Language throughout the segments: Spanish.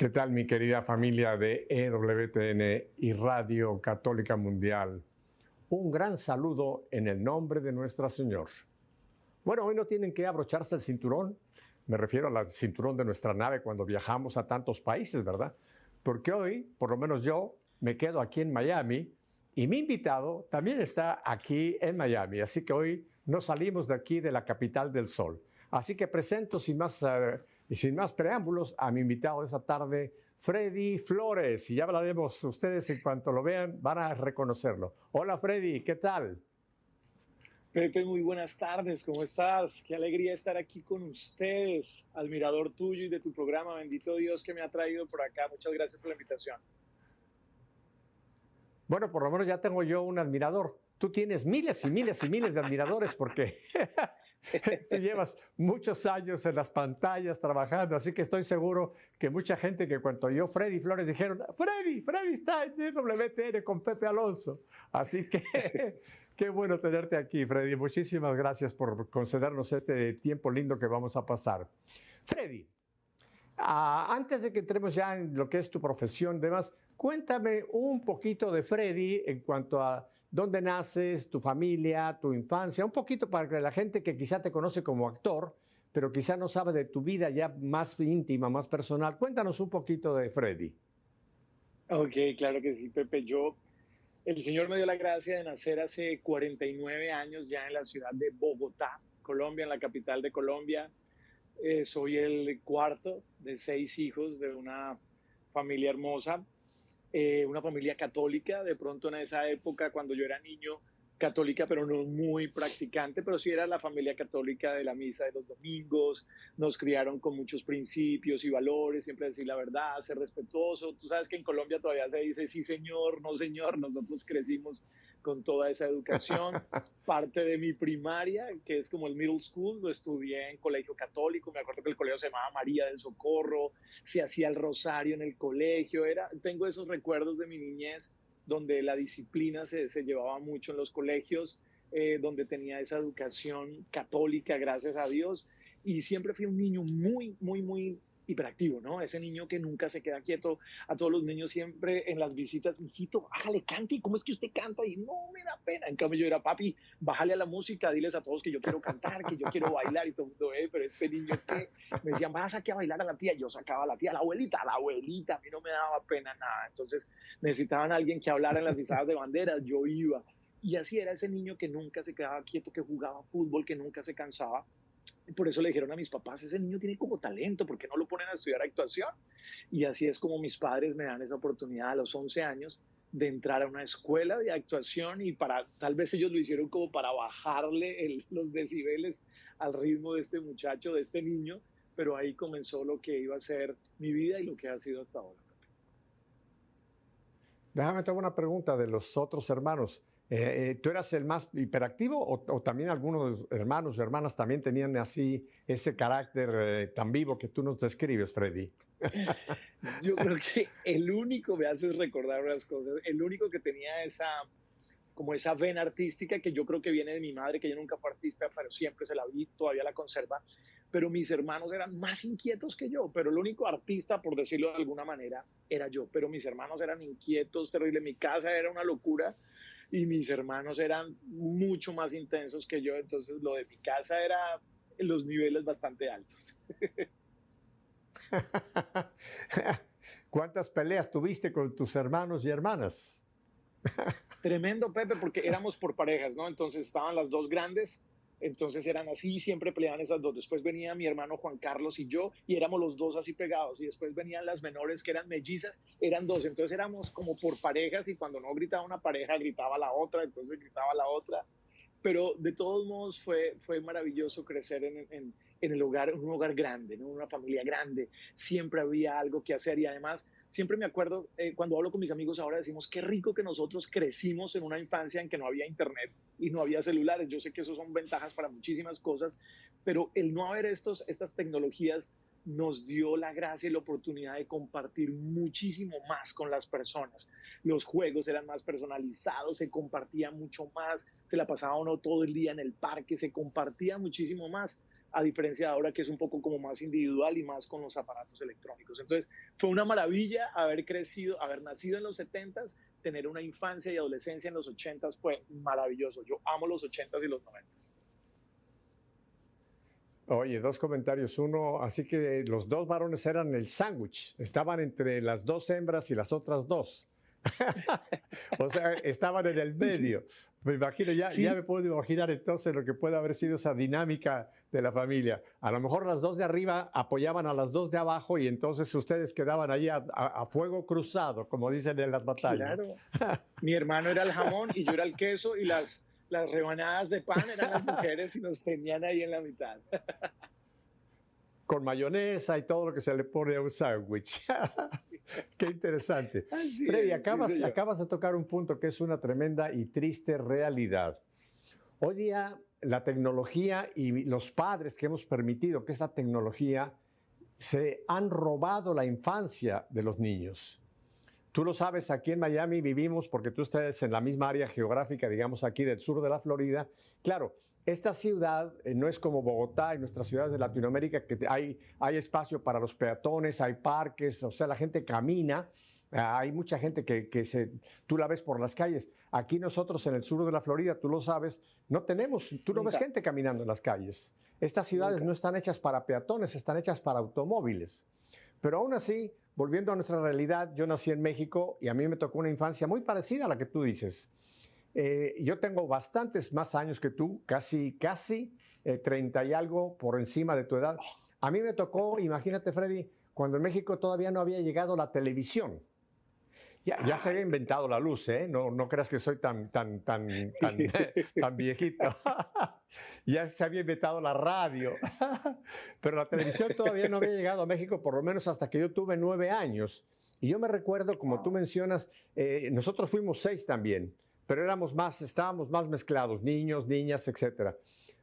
¿Qué tal, mi querida familia de EWTN y Radio Católica Mundial? Un gran saludo en el nombre de Nuestra Señor. Bueno, hoy no tienen que abrocharse el cinturón. Me refiero al cinturón de nuestra nave cuando viajamos a tantos países, ¿verdad? Porque hoy, por lo menos yo, me quedo aquí en Miami y mi invitado también está aquí en Miami. Así que hoy no salimos de aquí, de la capital del sol. Así que presento y sin más preámbulos a mi invitado de esta tarde, Freddy Flores. Y ya hablaremos, ustedes en cuanto lo vean van a reconocerlo. Hola Freddy, ¿qué tal? Pepe, muy buenas tardes, ¿cómo estás? Qué alegría estar aquí con ustedes, admirador tuyo y de tu programa. Bendito Dios que me ha traído por acá. Muchas gracias por la invitación. Bueno, por lo menos ya tengo yo un admirador. Tú tienes miles y miles y miles de admiradores porque tú llevas muchos años en las pantallas trabajando, así que estoy seguro que mucha gente que cuando yo Freddy Flores dijeron, Freddy está en WTN con Pepe Alonso. Así que qué bueno tenerte aquí, Freddy. Muchísimas gracias por concedernos este tiempo lindo que vamos a pasar. Freddy, antes de que entremos ya en lo que es tu profesión, demás, cuéntame un poquito de Freddy en cuanto a dónde naces, tu familia, tu infancia, un poquito para que la gente que quizá te conoce como actor, pero quizá no sabe de tu vida ya más íntima, más personal. Cuéntanos un poquito de Freddy. Ok, claro que sí, Pepe. El Señor me dio la gracia de nacer hace 49 años ya en la ciudad de Bogotá, Colombia, en la capital de Colombia. Soy el cuarto de 6 hijos de una familia hermosa. Una familia católica, de pronto en esa época, cuando yo era niño, católica, pero no muy practicante, pero sí era la familia católica de la misa de los domingos. Nos criaron con muchos principios y valores, siempre decir la verdad, ser respetuoso. Tú sabes que en Colombia todavía se dice sí señor, no señor. Nosotros crecimos con toda esa educación. Parte de mi primaria, que es como el middle school, lo estudié en colegio católico. Me acuerdo que el colegio se llamaba María del Socorro, se hacía el rosario en el colegio. Tengo esos recuerdos de mi niñez donde la disciplina se llevaba mucho en los colegios, donde tenía esa educación católica, gracias a Dios, y siempre fui un niño muy, muy, muy hiperactivo, ¿no? Ese niño que nunca se queda quieto. A todos los niños siempre en las visitas, mijito, hágale, cante, ¿cómo es que usted canta? Y no me da pena. En cambio yo era, papi, bájale a la música, diles a todos que yo quiero cantar, que yo quiero bailar, y todo el mundo, pero este niño, ¿qué? Me decían, vas a que a bailar a la tía. Yo sacaba a la tía, a la abuelita, a mí no me daba pena nada. Entonces necesitaban a alguien que hablara en las izadas de banderas, yo iba. Y así era ese niño que nunca se quedaba quieto, que jugaba fútbol, que nunca se cansaba. Y por eso le dijeron a mis papás, ese niño tiene como talento, ¿por qué no lo ponen a estudiar actuación? Y así es como mis padres me dan esa oportunidad a los 11 años de entrar a una escuela de actuación, y tal vez ellos lo hicieron como para bajarle los decibeles al ritmo de este muchacho, de este niño, pero ahí comenzó lo que iba a ser mi vida y lo que ha sido hasta ahora. Déjame te hago una pregunta de los otros hermanos. ¿Tú eras el más hiperactivo o también algunos hermanos o hermanas también tenían así ese carácter tan vivo que tú nos describes, Freddy? Yo creo que el único, me haces recordar unas cosas, el único que tenía como esa vena artística, que yo creo que viene de mi madre, que ella nunca fue artista, pero siempre se la vi, todavía la conserva. Pero mis hermanos eran más inquietos que yo, pero el único artista, por decirlo de alguna manera, era yo. Pero mis hermanos eran inquietos, terrible. Mi casa era una locura y mis hermanos eran mucho más intensos que yo. Entonces lo de mi casa era en los niveles bastante altos. ¿Cuántas peleas tuviste con tus hermanos y hermanas? Tremendo, Pepe, porque éramos por parejas, ¿no? Entonces estaban las dos grandes, entonces eran así, siempre peleaban esas dos. Después venía mi hermano Juan Carlos y yo, y éramos los dos así pegados. Y después venían las menores, que eran mellizas, eran dos. Entonces éramos como por parejas, y cuando no gritaba una pareja, gritaba la otra, entonces gritaba la otra. Pero de todos modos fue maravilloso crecer en el hogar, en un hogar grande, ¿no? Una familia grande. Siempre había algo que hacer, y además siempre me acuerdo, cuando hablo con mis amigos ahora, decimos, qué rico que nosotros crecimos en una infancia en que no había internet y no había celulares. Yo sé que eso son ventajas para muchísimas cosas, pero el no haber estas tecnologías nos dio la gracia y la oportunidad de compartir muchísimo más con las personas. Los juegos eran más personalizados, se compartía mucho más, se la pasaba uno todo el día en el parque, se compartía muchísimo más. a diferencia de ahora que es un poco como más individual y más con los aparatos electrónicos. Entonces, fue una maravilla haber crecido, haber nacido en los 70s, tener una infancia y adolescencia en los 80s fue maravilloso. Yo amo los 80s y los 90s. Oye, dos comentarios. Uno, así que los dos varones eran el sándwich, estaban entre las dos hembras y las otras dos. O sea, estaban en el medio. Me imagino, ya Sí, me puedo imaginar entonces lo que puede haber sido esa dinámica de la familia. A lo mejor las dos de arriba apoyaban a las dos de abajo y entonces ustedes quedaban ahí a fuego cruzado, como dicen en las batallas. claro. Mi hermano era el jamón y yo era el queso y las rebanadas de pan eran las mujeres y nos tenían ahí en la mitad. Con mayonesa y todo lo que se le pone a un sándwich. Qué interesante. Así Freddy, es, sí, señor. acabas de tocar un punto que es una tremenda y triste realidad. Hoy día la tecnología y los padres que hemos permitido que esta tecnología se han robado la infancia de los niños. Tú lo sabes, aquí en Miami vivimos, porque tú estás en la misma área geográfica, digamos aquí del sur de la Florida. Claro, esta ciudad no es como Bogotá y nuestras ciudades de Latinoamérica, que hay espacio para los peatones, hay parques, o sea, la gente camina, hay mucha gente tú la ves por las calles. Aquí nosotros en el sur de la Florida, tú lo sabes, no tenemos, tú no ves Nunca, gente caminando en las calles. Estas ciudades nunca. no están hechas para peatones, están hechas para automóviles. Pero aún así, volviendo a nuestra realidad, yo nací en México y a mí me tocó una infancia muy parecida a la que tú dices. Yo tengo bastantes más años que tú, casi 30 y algo por encima de tu edad. A mí me tocó, imagínate, Freddy, cuando en México todavía no había llegado la televisión. Ya se había Ay, inventado la luz, ¿eh? No creas que soy tan viejito. Ya se había inventado la radio, pero la televisión todavía no había llegado a México, por lo menos hasta que yo tuve 9 años. Y yo me recuerdo, como tú wow. mencionas, nosotros fuimos 6 también, pero estábamos más mezclados, niños, niñas, etcétera.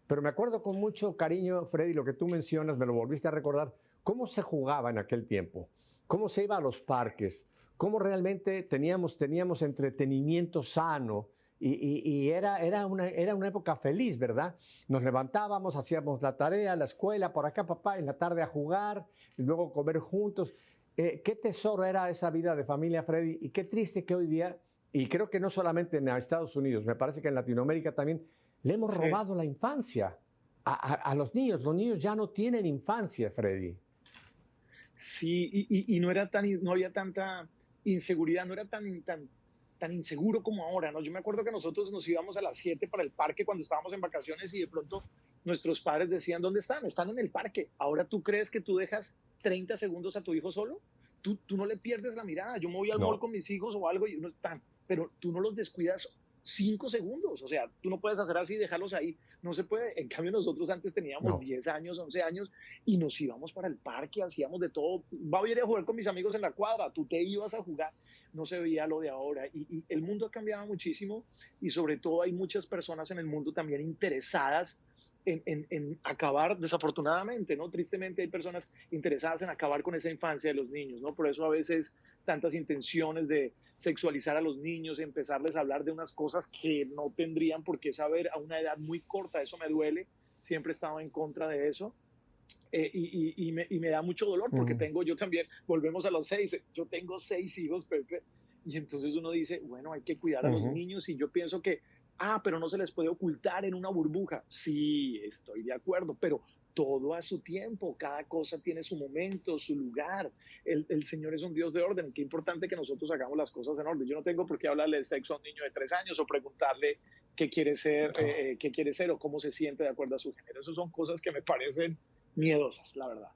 Pero me acuerdo con mucho cariño, Freddy, lo que tú mencionas, me lo volviste a recordar, cómo se jugaba en aquel tiempo, cómo se iba a los parques, cómo realmente teníamos entretenimiento sano y era una época feliz, ¿verdad? Nos levantábamos, hacíamos la tarea, la escuela, por acá, papá, en la tarde a jugar, y luego comer juntos. Qué tesoro era esa vida de familia, Freddy, y qué triste que hoy día, y creo que no solamente en Estados Unidos, me parece que en Latinoamérica también, le hemos Sí, robado la infancia a los niños. Los niños ya no tienen infancia, Freddy. sí, y no era no había tanta inseguridad, no era tan inseguro como ahora, ¿no? Yo me acuerdo que nosotros nos íbamos a las 7 para el parque cuando estábamos en vacaciones y de pronto nuestros padres decían, ¿dónde están? Están en el parque. Ahora tú crees que tú dejas 30 segundos a tu hijo solo, tú no le pierdes la mirada. Yo me voy al mall No, con mis hijos o algo y uno está, pero tú no los descuidas 5 segundos, o sea, tú no puedes hacer así y dejarlos ahí, no se puede. En cambio nosotros antes teníamos no. 10 años, 11 años y nos íbamos para el parque, hacíamos de todo. Va a ir a jugar con mis amigos en la cuadra, tú te ibas a jugar, no se veía lo de ahora. Y el mundo ha cambiado muchísimo y sobre todo hay muchas personas en el mundo también interesadas en acabar, desafortunadamente, ¿no? Tristemente hay personas interesadas en acabar con esa infancia de los niños, ¿no? Por eso a veces tantas intenciones de sexualizar a los niños, empezarles a hablar de unas cosas que no tendrían por qué saber a una edad muy corta, eso me duele, siempre he estado en contra de eso. Y me da mucho dolor porque Mm, yo también, volvemos a los 6, yo tengo 6 hijos, Pepe, y entonces uno dice, bueno, hay que cuidar a los ujú. niños y yo pienso que, pero no se les puede ocultar en una burbuja. Sí, estoy de acuerdo, pero todo a su tiempo, cada cosa tiene su momento, su lugar. El Señor es un Dios de orden, qué importante que nosotros hagamos las cosas en orden. Yo no tengo por qué hablarle de sexo a un niño de 3 años o preguntarle Oh, qué quiere ser o cómo se siente de acuerdo a su género. Esas son cosas que me parecen miedosas, la verdad.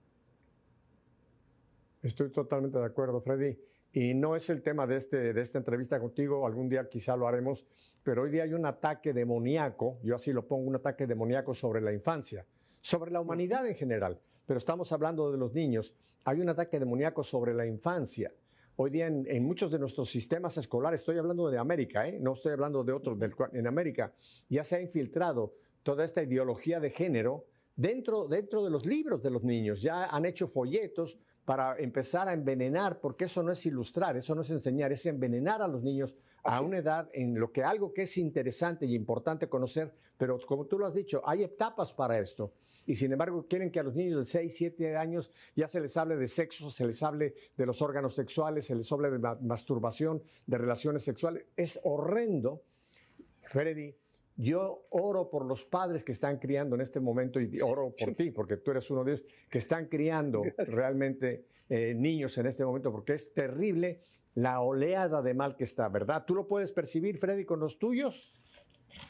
estoy totalmente de acuerdo, Freddy. Y no es el tema de esta entrevista contigo, algún día quizá lo haremos, pero hoy día hay un ataque demoníaco, yo así lo pongo, un ataque demoníaco sobre la infancia, sobre la Uh -huh. humanidad en general, pero estamos hablando de los niños. Hay un ataque demoníaco sobre la infancia. Hoy día en muchos de nuestros sistemas escolares, estoy hablando de América, no estoy hablando de Uh otros, -huh. en América ya se ha infiltrado toda esta ideología de género dentro de los libros de los niños. Ya han hecho folletos para empezar a envenenar, porque eso no es ilustrar, eso no es enseñar, es envenenar a los niños a Así una es. edad en lo que algo que es interesante y importante conocer, pero como tú lo has dicho, hay etapas para esto. y sin embargo quieren que a los niños de 6, 7 años ya se les hable de sexo, se les hable de los órganos sexuales, se les hable de masturbación, de relaciones sexuales. Es horrendo, Freddy. Yo oro por los padres que están criando en este momento y oro por ti, porque tú eres uno de ellos, que están criando realmente niños en este momento, porque es terrible la oleada de mal que está, ¿verdad? ¿Tú lo puedes percibir, Freddy, con los tuyos?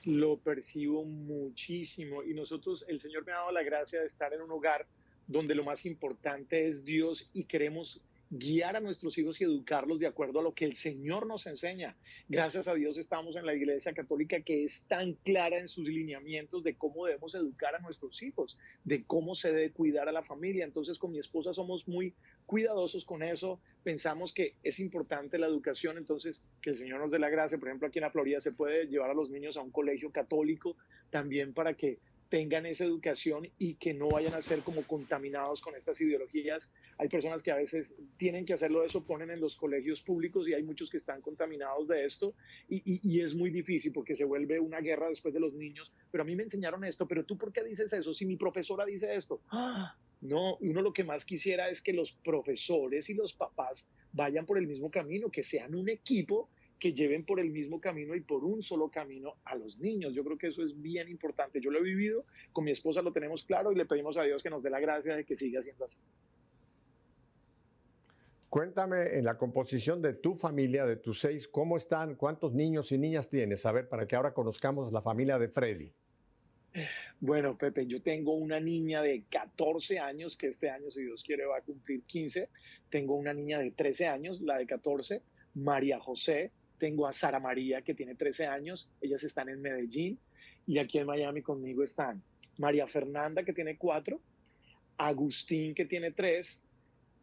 Lo percibo muchísimo y nosotros, el Señor me ha dado la gracia de estar en un hogar donde lo más importante es Dios y queremos guiar a nuestros hijos y educarlos de acuerdo a lo que el Señor nos enseña. Gracias a Dios estamos en la Iglesia Católica que es tan clara en sus lineamientos de cómo debemos educar a nuestros hijos, de cómo se debe cuidar a la familia. Entonces con mi esposa somos muy cuidadosos con eso, pensamos que es importante la educación, entonces que el Señor nos dé la gracia. Por ejemplo, aquí en la Florida se puede llevar a los niños a un colegio católico también para que tengan esa educación y que no vayan a ser como contaminados con estas ideologías. Hay personas que a veces tienen que hacerlo, eso ponen en los colegios públicos y hay muchos que están contaminados de esto y es muy difícil porque se vuelve una guerra después de los niños. Pero a mí me enseñaron esto, pero tú ¿por qué dices eso? Si mi profesora dice esto. ¡Ah! No, uno lo que más quisiera es que los profesores y los papás vayan por el mismo camino, que sean un equipo que lleven por el mismo camino y por un solo camino a los niños. Yo creo que eso es bien importante. Yo lo he vivido, con mi esposa lo tenemos claro y le pedimos a Dios que nos dé la gracia de que siga siendo así. Cuéntame en la composición de tu familia, de tus 6, ¿cómo están? ¿Cuántos niños y niñas tienes? A ver, para que ahora conozcamos la familia de Freddy. Bueno, Pepe, yo tengo una niña de 14 años, que este año, si Dios quiere, va a cumplir 15. Tengo una niña de 13 años, la de 14, María José. Tengo a Sara María, que tiene 13 años. Ellas están en Medellín. Y aquí en Miami conmigo están María Fernanda, que tiene 4, Agustín, que tiene 3,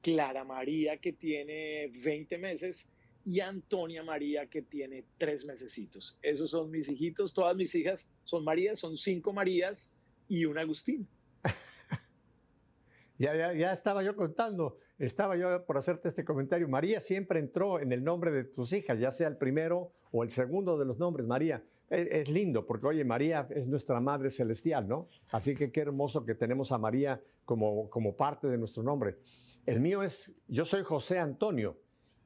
Clara María, que tiene 20 meses, y Antonia María, que tiene 3 mesecitos. Esos son mis hijitos. Todas mis hijas son Marías, son 5 Marías y un Agustín. Ya estaba yo contando, estaba yo por hacerte este comentario. María siempre entró en el nombre de tus hijas, ya sea el primero o el segundo de los nombres, María. Es lindo porque, oye, María es nuestra Madre Celestial, ¿no? Así que qué hermoso que tenemos a María como parte de nuestro nombre. El mío es, yo soy José Antonio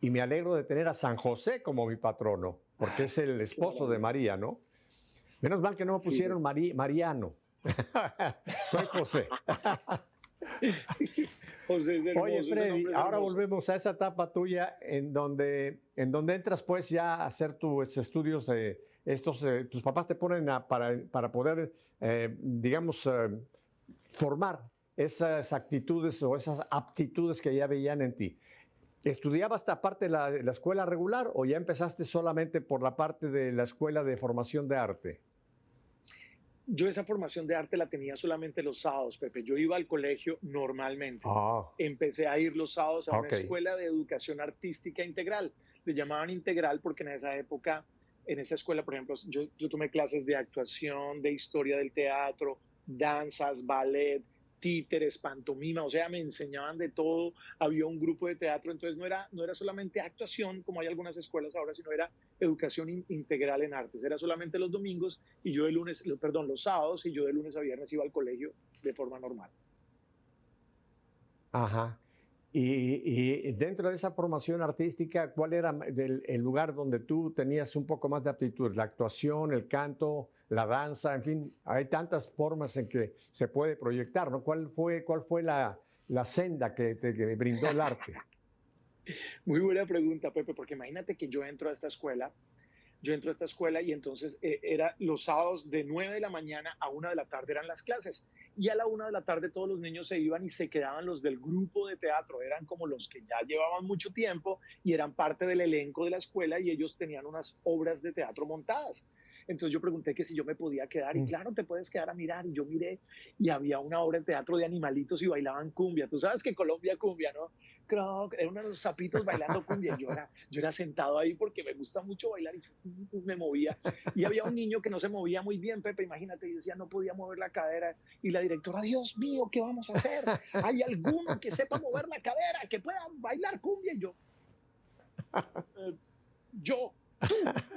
y me alegro de tener a San José como mi patrono, porque es el esposo de María, ¿no? Menos mal que no me pusieron Mariano. Soy José. José es hermoso. Oye, Freddy, es ahora hermoso. volvemos a esa etapa tuya en donde entras pues ya a hacer tus estudios de tus papás te ponen para poder, digamos, formar esas actitudes o esas aptitudes que ya veían en ti. ¿Estudiabas esta parte de la escuela regular o ya empezaste solamente por la parte de la escuela de formación de arte? Yo esa formación de arte la tenía solamente los sábados, Pepe. Yo iba al colegio normalmente. Ah, Empecé a ir los sábados a una ok. escuela de educación artística integral. Le llamaban integral porque en esa época, en esa escuela, por ejemplo, yo tomé clases de actuación, de historia del teatro, danzas, ballet, títeres, pantomima, o sea, me enseñaban de todo. Había un grupo de teatro, entonces no era solamente actuación, como hay algunas escuelas ahora, sino era educación integral en artes. Era solamente los domingos y yo de lunes, perdón, los sábados y yo de lunes a viernes iba al colegio de forma normal. Ajá. Y dentro de esa formación artística, ¿cuál era el lugar donde tú tenías un poco más de aptitud? ¿La actuación, el canto, la danza? En fin, hay tantas formas en que se puede proyectar, ¿no? ¿Cuál fue la senda que brindó el arte? Muy buena pregunta, Pepe, porque imagínate que yo entro a esta escuela y entonces era los sábados de 9 de la mañana a 1 de la tarde eran las clases. Y a la 1 de la tarde todos los niños se iban y se quedaban los del grupo de teatro. Eran como los que ya llevaban mucho tiempo y eran parte del elenco de la escuela y ellos tenían unas obras de teatro montadas. Entonces yo pregunté que si yo me podía quedar y Mm. claro, te puedes quedar a mirar. Y yo miré y había una obra de teatro de animalitos y bailaban cumbia. Tú sabes que Colombia cumbia, ¿no? Croc, eran unos sapitos bailando cumbia. Yo era sentado ahí porque me gusta mucho bailar y me movía. Y había un niño que no se movía muy bien, Pepe, imagínate, yo decía, no podía mover la cadera. Y la directora, Dios mío, ¿qué vamos a hacer? ¿Hay alguno que sepa mover la cadera, que pueda bailar cumbia? Y eh, yo, tú,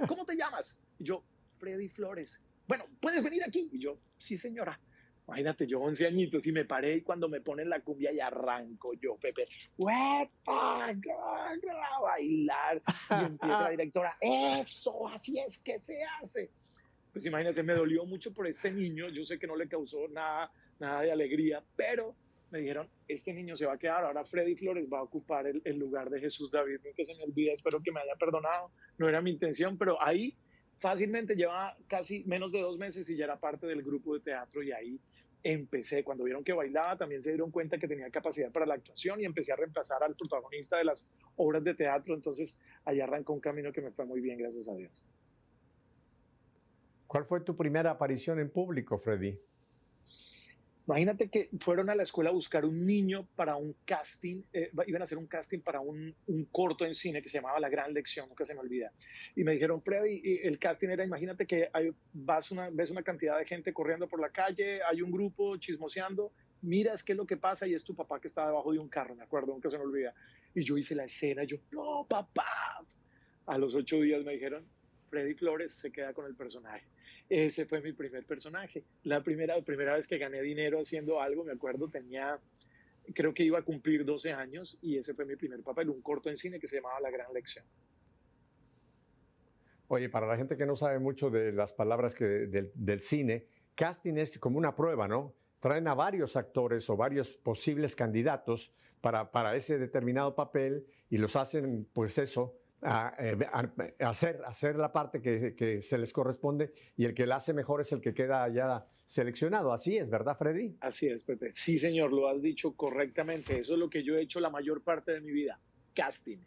¿cómo te llamas? Y yo, Freddy Flores. Bueno, ¿puedes venir aquí? Y yo, sí, señora. Imagínate, yo 11 añitos y me paré y cuando me ponen la cumbia y arranco yo, Pepe, ¡Uepa! A bailar y empieza la directora, eso, así es que se hace. Pues imagínate, me dolió mucho por este niño, yo sé que no le causó nada de alegría, pero me dijeron, este niño se va a quedar, ahora Freddy Flores va a ocupar el lugar de Jesús David, nunca se me olvida, espero que me haya perdonado, no era mi intención, pero ahí fácilmente lleva casi menos de 2 meses y ya era parte del grupo de teatro y ahí empecé, cuando vieron que bailaba también se dieron cuenta que tenía capacidad para la actuación y empecé a reemplazar al protagonista de las obras de teatro, entonces ahí arrancó un camino que me fue muy bien, gracias a Dios. ¿Cuál fue tu primera aparición en público, Freddy? Imagínate que fueron a la escuela a buscar un niño para un casting, iban a hacer un casting para un corto en cine que se llamaba La Gran Lección, nunca se me olvida. Y me dijeron, Freddy, y el casting era, imagínate que ves una cantidad de gente corriendo por la calle, hay un grupo chismoseando, miras qué es lo que pasa y es tu papá que está debajo de un carro, me acuerdo, nunca se me olvida. Y yo hice la escena, yo, no, papá. A los 8 días me dijeron, Freddy Flores se queda con el personaje. Ese fue mi primer personaje. La primera vez que gané dinero haciendo algo, me acuerdo, creo que iba a cumplir 12 años y ese fue mi primer papel, un corto en cine que se llamaba La Gran Lección. Oye, para la gente que no sabe mucho de las palabras del cine, casting es como una prueba, ¿no? Traen a varios actores o varios posibles candidatos para ese determinado papel y los hacen, pues eso, hacer la parte que se les corresponde y el que la hace mejor es el que queda ya seleccionado. Así es, ¿verdad, Freddy? Así es, Pepe. Sí, señor, lo has dicho correctamente. Eso es lo que yo he hecho la mayor parte de mi vida, casting.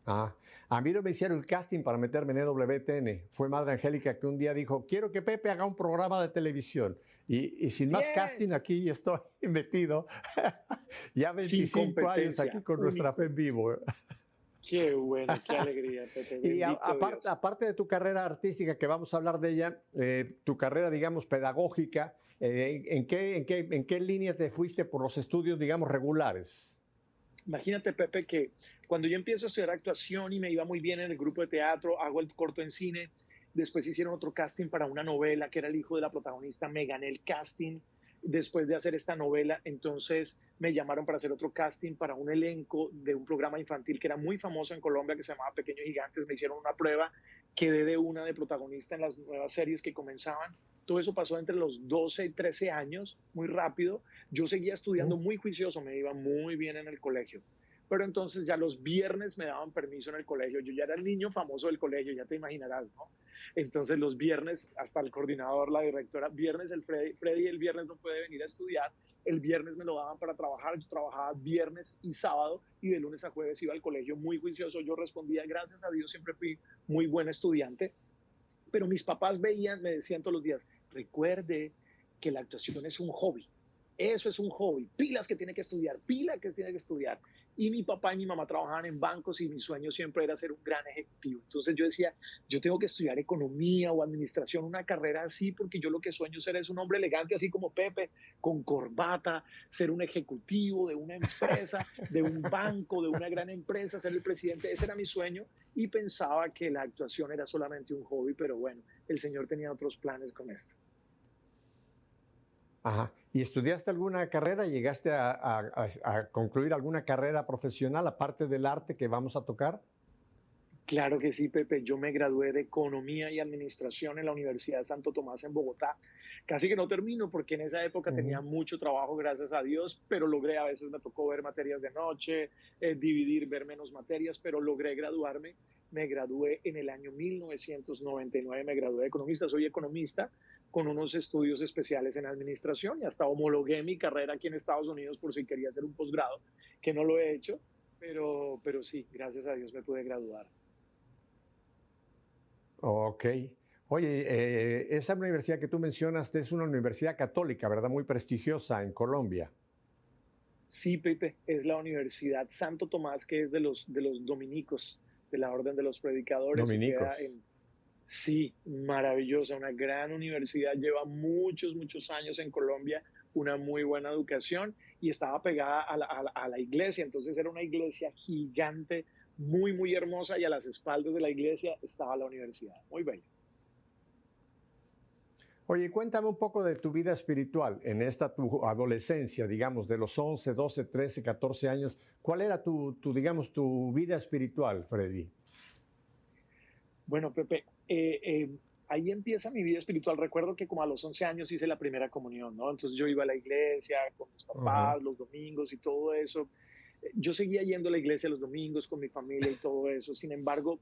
Ah, a mí no me hicieron el casting para meterme en EWTN. Fue Madre Angélica que un día dijo, quiero que Pepe haga un programa de televisión. Y sin más casting, Bien, aquí estoy metido. Ya sin 25 años aquí competencia, con nuestra fe único. en vivo. Qué bueno, qué alegría, Pepe. Y Bendito Dios. aparte de tu carrera artística, que vamos a hablar de ella, tu carrera, digamos, pedagógica, ¿en qué línea te fuiste por los estudios, digamos, regulares? Imagínate, Pepe, que cuando yo empiezo a estudiar actuación y me iba muy bien en el grupo de teatro, hago el corto en cine, después hicieron otro casting para una novela que era el hijo de la protagonista, me gané el casting después de hacer esta novela, entonces me llamaron para hacer otro casting para un elenco de un programa infantil que era muy famoso en Colombia que se llamaba Pequeños Gigantes, me hicieron una prueba, quedé de una de protagonista en las nuevas series que comenzaban, todo eso pasó entre los 12 y 13 años, muy rápido, yo seguía estudiando muy juicioso, me iba muy bien en el colegio. Pero entonces ya los viernes me daban permiso en el colegio. Yo ya era el niño famoso del colegio, ya te imaginarás, ¿no? Entonces los viernes, hasta el coordinador, la directora, viernes Freddy el viernes no puede venir a estudiar, el viernes me lo daban para trabajar, yo trabajaba viernes y sábado y de lunes a jueves iba al colegio muy juicioso, yo respondía, gracias a Dios siempre fui muy buen estudiante, pero mis papás veían, me decían todos los días, recuerde que la actuación es un hobby, eso es un hobby, pilas que tiene que estudiar, pilas que tiene que estudiar. Y mi papá y mi mamá trabajaban en bancos y mi sueño siempre era ser un gran ejecutivo. Entonces yo decía, yo tengo que estudiar economía o administración, una carrera así, porque yo lo que sueño ser es un hombre elegante, así como Pepe, con corbata, ser un ejecutivo de una empresa, de un banco, de una gran empresa, ser el presidente. Ese era mi sueño y pensaba que la actuación era solamente un hobby, pero bueno, el Señor tenía otros planes con esto. Ajá. ¿Y estudiaste alguna carrera? ¿Llegaste a concluir alguna carrera profesional aparte del arte que vamos a tocar? Claro que sí, Pepe. Yo me gradué de Economía y Administración en la Universidad de Santo Tomás en Bogotá. Casi que no termino porque en esa época tenía Ujú. mucho trabajo, gracias a Dios, pero logré, a veces me tocó ver materias de noche, dividir, ver menos materias, pero logré graduarme. Me gradué en el año 1999, me gradué de economista, soy economista con unos estudios especiales en administración y hasta homologué mi carrera aquí en Estados Unidos por si quería hacer un posgrado, que no lo he hecho, pero sí, gracias a Dios me pude graduar. Ok. Oye, esa universidad que tú mencionas es una universidad católica, ¿verdad? Muy prestigiosa en Colombia. Sí, Pepe, es la Universidad Santo Tomás, que es de los dominicos, de la Orden de los Predicadores, y queda Dominicos. en, sí, maravillosa, una gran universidad, lleva muchos, muchos años en Colombia, una muy buena educación y estaba pegada a la iglesia, entonces era una iglesia gigante, muy, muy hermosa y a las espaldas de la iglesia estaba la universidad, muy bella. Oye, cuéntame un poco de tu vida espiritual en esta tu adolescencia, digamos, de los 11, 12, 13, 14 años. ¿Cuál era digamos, tu vida espiritual, Freddy? Bueno, Pepe, ahí empieza mi vida espiritual. Recuerdo que como a los 11 años hice la primera comunión, ¿no? Entonces yo iba a la iglesia con mis Ajá. papás los domingos y todo eso. Yo seguía yendo a la iglesia los domingos con mi familia y todo eso. Sin embargo,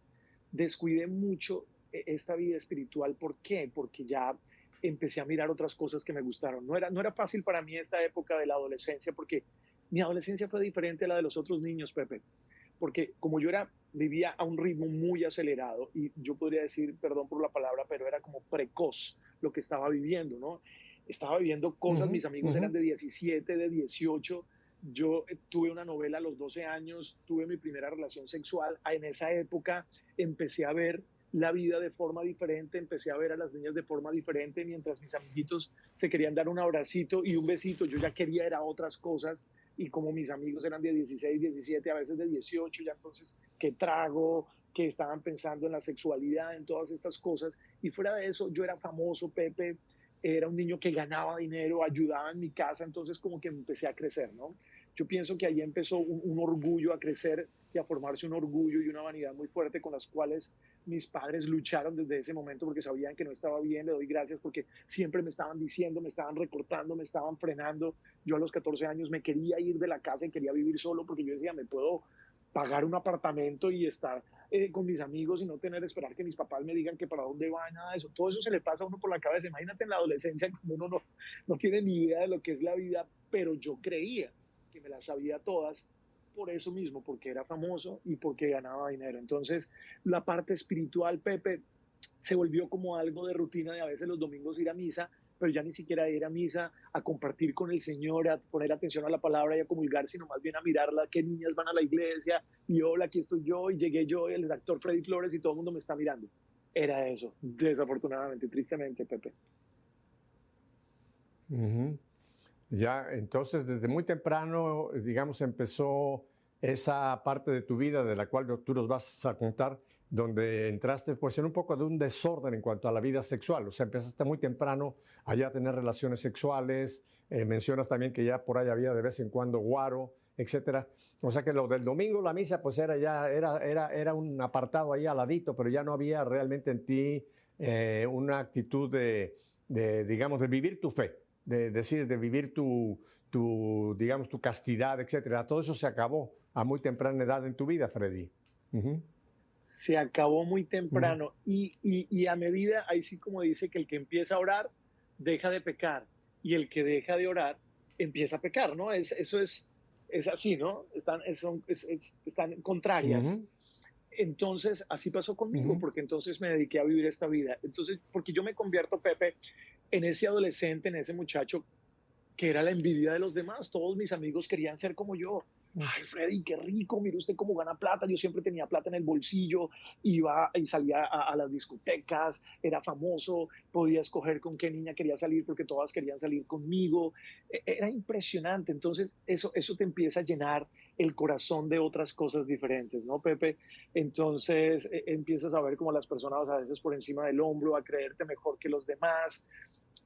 descuidé mucho esta vida espiritual. ¿Por qué? Porque ya empecé a mirar otras cosas que me gustaron. No era fácil para mí esta época de la adolescencia porque mi adolescencia fue diferente a la de los otros niños, Pepe, porque como yo vivía a un ritmo muy acelerado y yo podría decir, perdón por la palabra, pero era como precoz lo que estaba viviendo, ¿no? Estaba viviendo cosas, Ujú, mis amigos ujú. eran de 17, de 18, yo tuve una novela a los 12 años, tuve mi primera relación sexual, en esa época empecé a ver la vida de forma diferente, empecé a ver a las niñas de forma diferente, mientras mis amiguitos se querían dar un abracito y un besito, yo ya quería era otras cosas, y como mis amigos eran de 16, 17, a veces de 18, ya entonces, ¿qué trago? Que estaban pensando en la sexualidad, en todas estas cosas. Y fuera de eso, yo era famoso, Pepe, era un niño que ganaba dinero, ayudaba en mi casa, entonces como que empecé a crecer, ¿no? Yo pienso que ahí empezó un orgullo a crecer y a formarse un orgullo y una vanidad muy fuerte con las cuales mis padres lucharon desde ese momento porque sabían que no estaba bien. Le doy gracias porque siempre me estaban diciendo, me estaban recortando, me estaban frenando. Yo a los 14 años me quería ir de la casa y quería vivir solo porque yo decía, me puedo pagar un apartamento y estar con mis amigos y no tener que esperar que mis papás me digan que para dónde va, nada de eso. Todo eso se le pasa a uno por la cabeza. Imagínate en la adolescencia cuando uno no tiene ni idea de lo que es la vida, pero yo creía que me las sabía todas por eso mismo, porque era famoso y porque ganaba dinero. Entonces, la parte espiritual, Pepe, se volvió como algo de rutina de a veces los domingos ir a misa, pero ya ni siquiera ir a misa, a compartir con el Señor, a poner atención a la palabra y a comulgar, sino más bien a mirarla, qué niñas van a la iglesia, y hola, aquí estoy yo, y llegué yo, y el actor Freddy Flores, y todo el mundo me está mirando. Era eso, desafortunadamente, tristemente, Pepe. Ujú. Ya, entonces desde muy temprano, digamos, empezó esa parte de tu vida de la cual tú nos vas a contar, donde entraste pues en un poco de un desorden en cuanto a la vida sexual. O sea, empezaste muy temprano allá a tener relaciones sexuales, mencionas también que ya por ahí había de vez en cuando guaro, etcétera. O sea que lo del domingo, la misa, pues era un apartado ahí al ladito, pero ya no había realmente en ti una actitud digamos, de vivir tu fe, de decir, de vivir digamos, tu castidad, etcétera. Todo eso se acabó a muy temprana edad en tu vida, Freddy. Ujú, Se acabó muy ujú, temprano y a medida, ahí sí como dice que el que empieza a orar deja de pecar y el que deja de orar empieza a pecar, ¿no? Eso es así, ¿no? Están contrarias. ujú, Entonces, así pasó conmigo, ujú. porque entonces me dediqué a vivir esta vida. Entonces, porque yo me convierto, Pepe, en ese adolescente, en ese muchacho que era la envidia de los demás. Todos mis amigos querían ser como yo. Ay, Freddy, qué rico, mire usted cómo gana plata. Yo siempre tenía plata en el bolsillo, iba y salía a las discotecas, era famoso, podía escoger con qué niña quería salir porque todas querían salir conmigo. Era impresionante. Entonces, eso te empieza a llenar el corazón de otras cosas diferentes, ¿no, Pepe? Entonces, empiezas a ver como las personas a veces por encima del hombro, a creerte mejor que los demás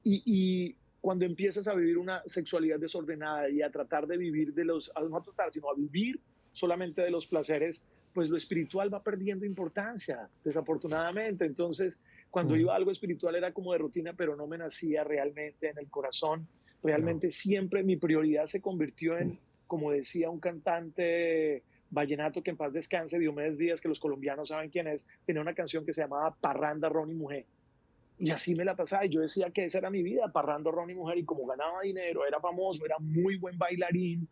y cuando empiezas a vivir una sexualidad desordenada y a tratar de vivir no a tratar, sino a vivir solamente de los placeres, pues lo espiritual va perdiendo importancia, desafortunadamente. Entonces, cuando Ujú. iba a algo espiritual era como de rutina, pero no me nacía realmente en el corazón. No. Realmente siempre mi prioridad se convirtió en, como decía un cantante vallenato que en paz descanse, Diomedes Díaz, que los colombianos saben quién es, tenía una canción que se llamaba Parranda, Ron y Mujer. Y así me la pasaba. Y yo decía que esa era mi vida, parrando ron y mujer. Y como ganaba dinero, era famoso, era muy buen bailarín,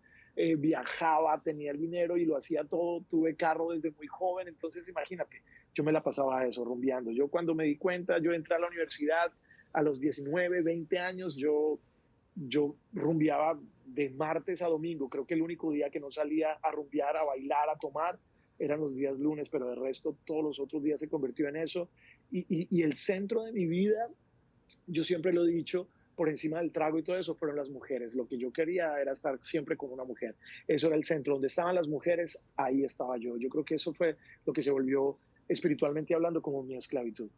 viajaba, tenía el dinero y lo hacía todo. Tuve carro desde muy joven. Entonces, imagínate, yo me la pasaba eso, rumbeando. Yo cuando me di cuenta, yo entré a la universidad a los 19 20 años, yo rumbeaba de martes a domingo. Creo que el único día que no salía a rumbear, a bailar, a tomar, eran los días lunes, pero de resto todos los otros días se convirtió en eso. Y el centro de mi vida, yo siempre lo he dicho, por encima del trago y todo eso, fueron las mujeres. Lo que yo quería era estar siempre con una mujer. Eso era el centro. Donde estaban las mujeres, ahí estaba yo. Yo creo que eso fue lo que se volvió espiritualmente hablando como mi esclavitud.